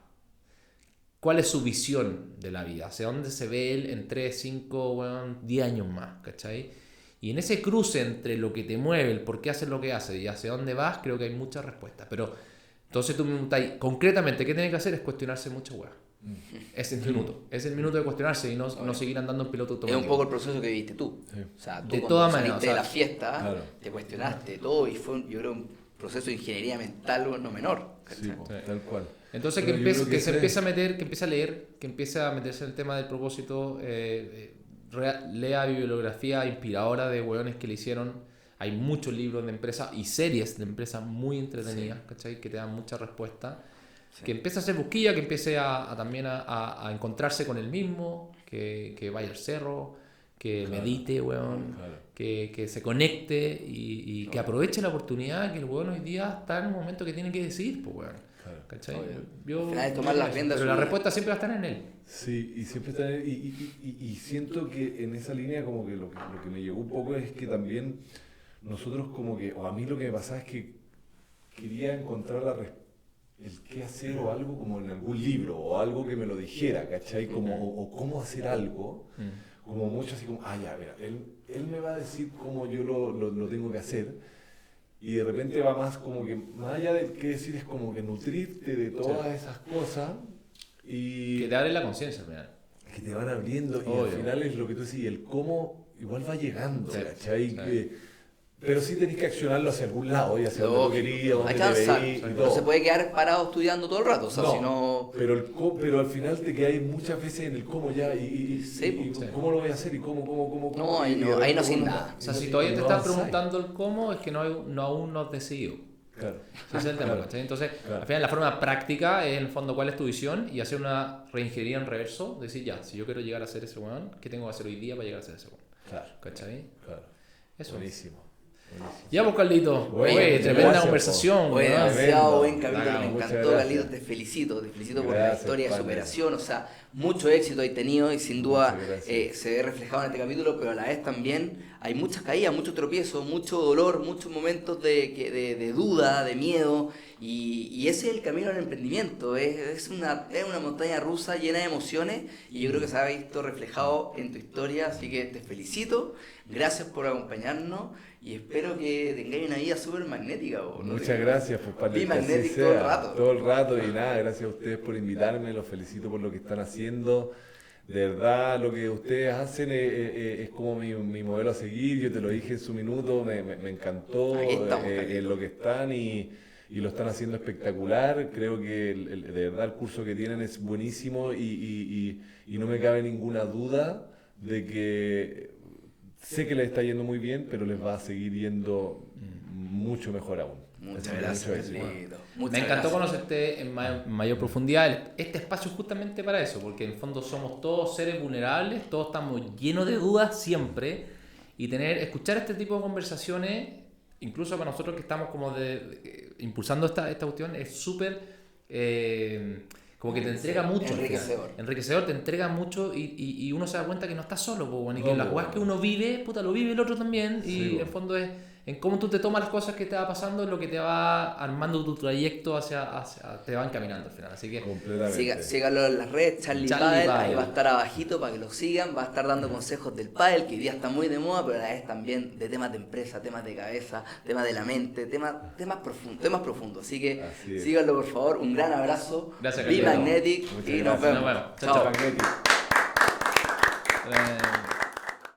¿Cuál es su visión de la vida? ¿Hacia dónde se ve él en 3, 5, 10 años más? ¿Cachai? Y en ese cruce entre lo que te mueve, el por qué haces lo que haces y hacia dónde vas, creo que hay muchas respuestas. Pero entonces tú me preguntas, concretamente, ¿qué tienes que hacer? Es cuestionarse mucho, weá. Es el minuto. Es el minuto de cuestionarse y no seguir andando en piloto automático. Es un poco el proceso que viviste tú. Sí. O sea, tú de todas maneras, saliste de la fiesta, te cuestionaste todo y fue, yo creo, un proceso de ingeniería mental no menor. Sí, tal cual. Entonces que se empiece a meter, que empiece a leer, que empiece a meterse en el tema del propósito, lea bibliografía inspiradora de hueones que le hicieron. Hay muchos libros de empresas y series de empresas muy entretenidas, ¿cachai? Que te dan muchas respuestas. Sí. Que empiece a hacer busquilla, que empiece también a encontrarse con él mismo, que vaya al cerro, que medite, weón, que se conecte y que aproveche la oportunidad que el weón hoy día está en un momento que tiene que decidir, pues, weón. ¿Cachai? Tomar las riendas, pero la respuesta siempre va a estar en él. Sí, y siempre está en él. Y siento que en esa línea como que lo que me llegó un poco es que también nosotros como que, o a mí lo que me pasaba es que quería encontrar el qué hacer o algo como en algún libro o algo que me lo dijera, ¿cachai? Como, o cómo hacer algo, como mucho así como, ya, mira, él me va a decir cómo yo lo tengo que hacer. Y de repente va más como que, más allá de qué decir, es como que nutrirte de todas esas cosas y... Que te abren la conciencia, mira. Que te van abriendo y al final es lo que tú decís, el cómo igual va llegando, ¿cachai? Pero sí tenés que accionarlo hacia algún lado, y hacia donde tú querías, Hay donde que te avanzar. veís y No todo. se puede quedar parado estudiando todo el rato, o sea, No, si no... pero al final te quedas muchas veces en el cómo ya, Sí, y sí. cómo lo voy a hacer, y cómo. No, ahí y de no repente hacen uno- nada. O sea, y si no- todavía y te no estás avanzáis. preguntando el cómo, es que aún no has decidido. Claro. Ese es el tema, Claro. ¿cachai? Entonces, Claro. al final, la forma práctica es, en el fondo, cuál es tu visión y hacer una reingeniería en reverso. Decir, ya, si yo quiero llegar a ser ese weón, ¿qué tengo que hacer hoy día para llegar a ser ese weón? Claro. ¿Cachai? Claro. Eso. Buenísimo. Ya, pues, Carlito. Oye, Oye, muchas tremenda gracias, conversación, Oye, weón. demasiado Tremendo. buen capítulo, me Muchas encantó, gracias. Carlito, te felicito por la Gracias, historia de padre. superación, o sea, mucho éxito hay tenido y sin duda Muchas gracias. se ve reflejado en este capítulo, pero a la vez también hay muchas caídas, mucho tropiezo, mucho dolor, muchos momentos de duda, de miedo, y ese es el camino al emprendimiento, es una montaña rusa llena de emociones y yo creo que se ha visto reflejado en tu historia, así que te felicito, gracias por acompañarnos y espero que tengáis una vida súper magnética. Muchas gracias, pues, padre. Be que así Magnetic todo el sea, rato. Todo el rato, y nada, gracias a ustedes por invitarme, los felicito por lo que están haciendo. De verdad, lo que ustedes hacen es como mi modelo a seguir. Yo te lo dije en su minuto, me encantó Aquí estamos, Carlito. en lo que están y lo están haciendo espectacular. Creo que de verdad el curso que tienen es buenísimo y no me cabe ninguna duda de que sé que les está yendo muy bien, pero les va a seguir yendo mucho mejor aún. Muchas Así que gracias, mucho éxito. Carlito. Me Muchas encantó gracias. conocerte en mayor profundidad. Este espacio es justamente para eso, porque en el fondo somos todos seres vulnerables, todos estamos llenos de dudas siempre, y escuchar este tipo de conversaciones, incluso para nosotros que estamos como impulsando esta cuestión, es súper como que te entrega mucho. Enriquecedor. Enriquecedor, te entrega mucho y uno se da cuenta que no estás solo, po, y que No, las po, cosas que uno vive, puta, lo vive el otro también, Sí, y en po. el fondo es en cómo tú te tomas las cosas que te va pasando, es lo que te va armando tu trayecto te va encaminando al final. Así que Completamente. Síganlo en las redes, Charlie Charlie Padel, ahí Padel. va a estar abajito para que lo sigan, va a estar dando consejos del pádel, que hoy día está muy de moda, pero a la vez también de temas de empresa, temas de cabeza, temas de la mente, temas profundos. Así que Así es. síganlo por favor, un gran abrazo, Gracias, Be Carlito. Magnetic Muchas y nos gracias. vemos. Nos vemos. Chao, Chao. chao. Magnetic.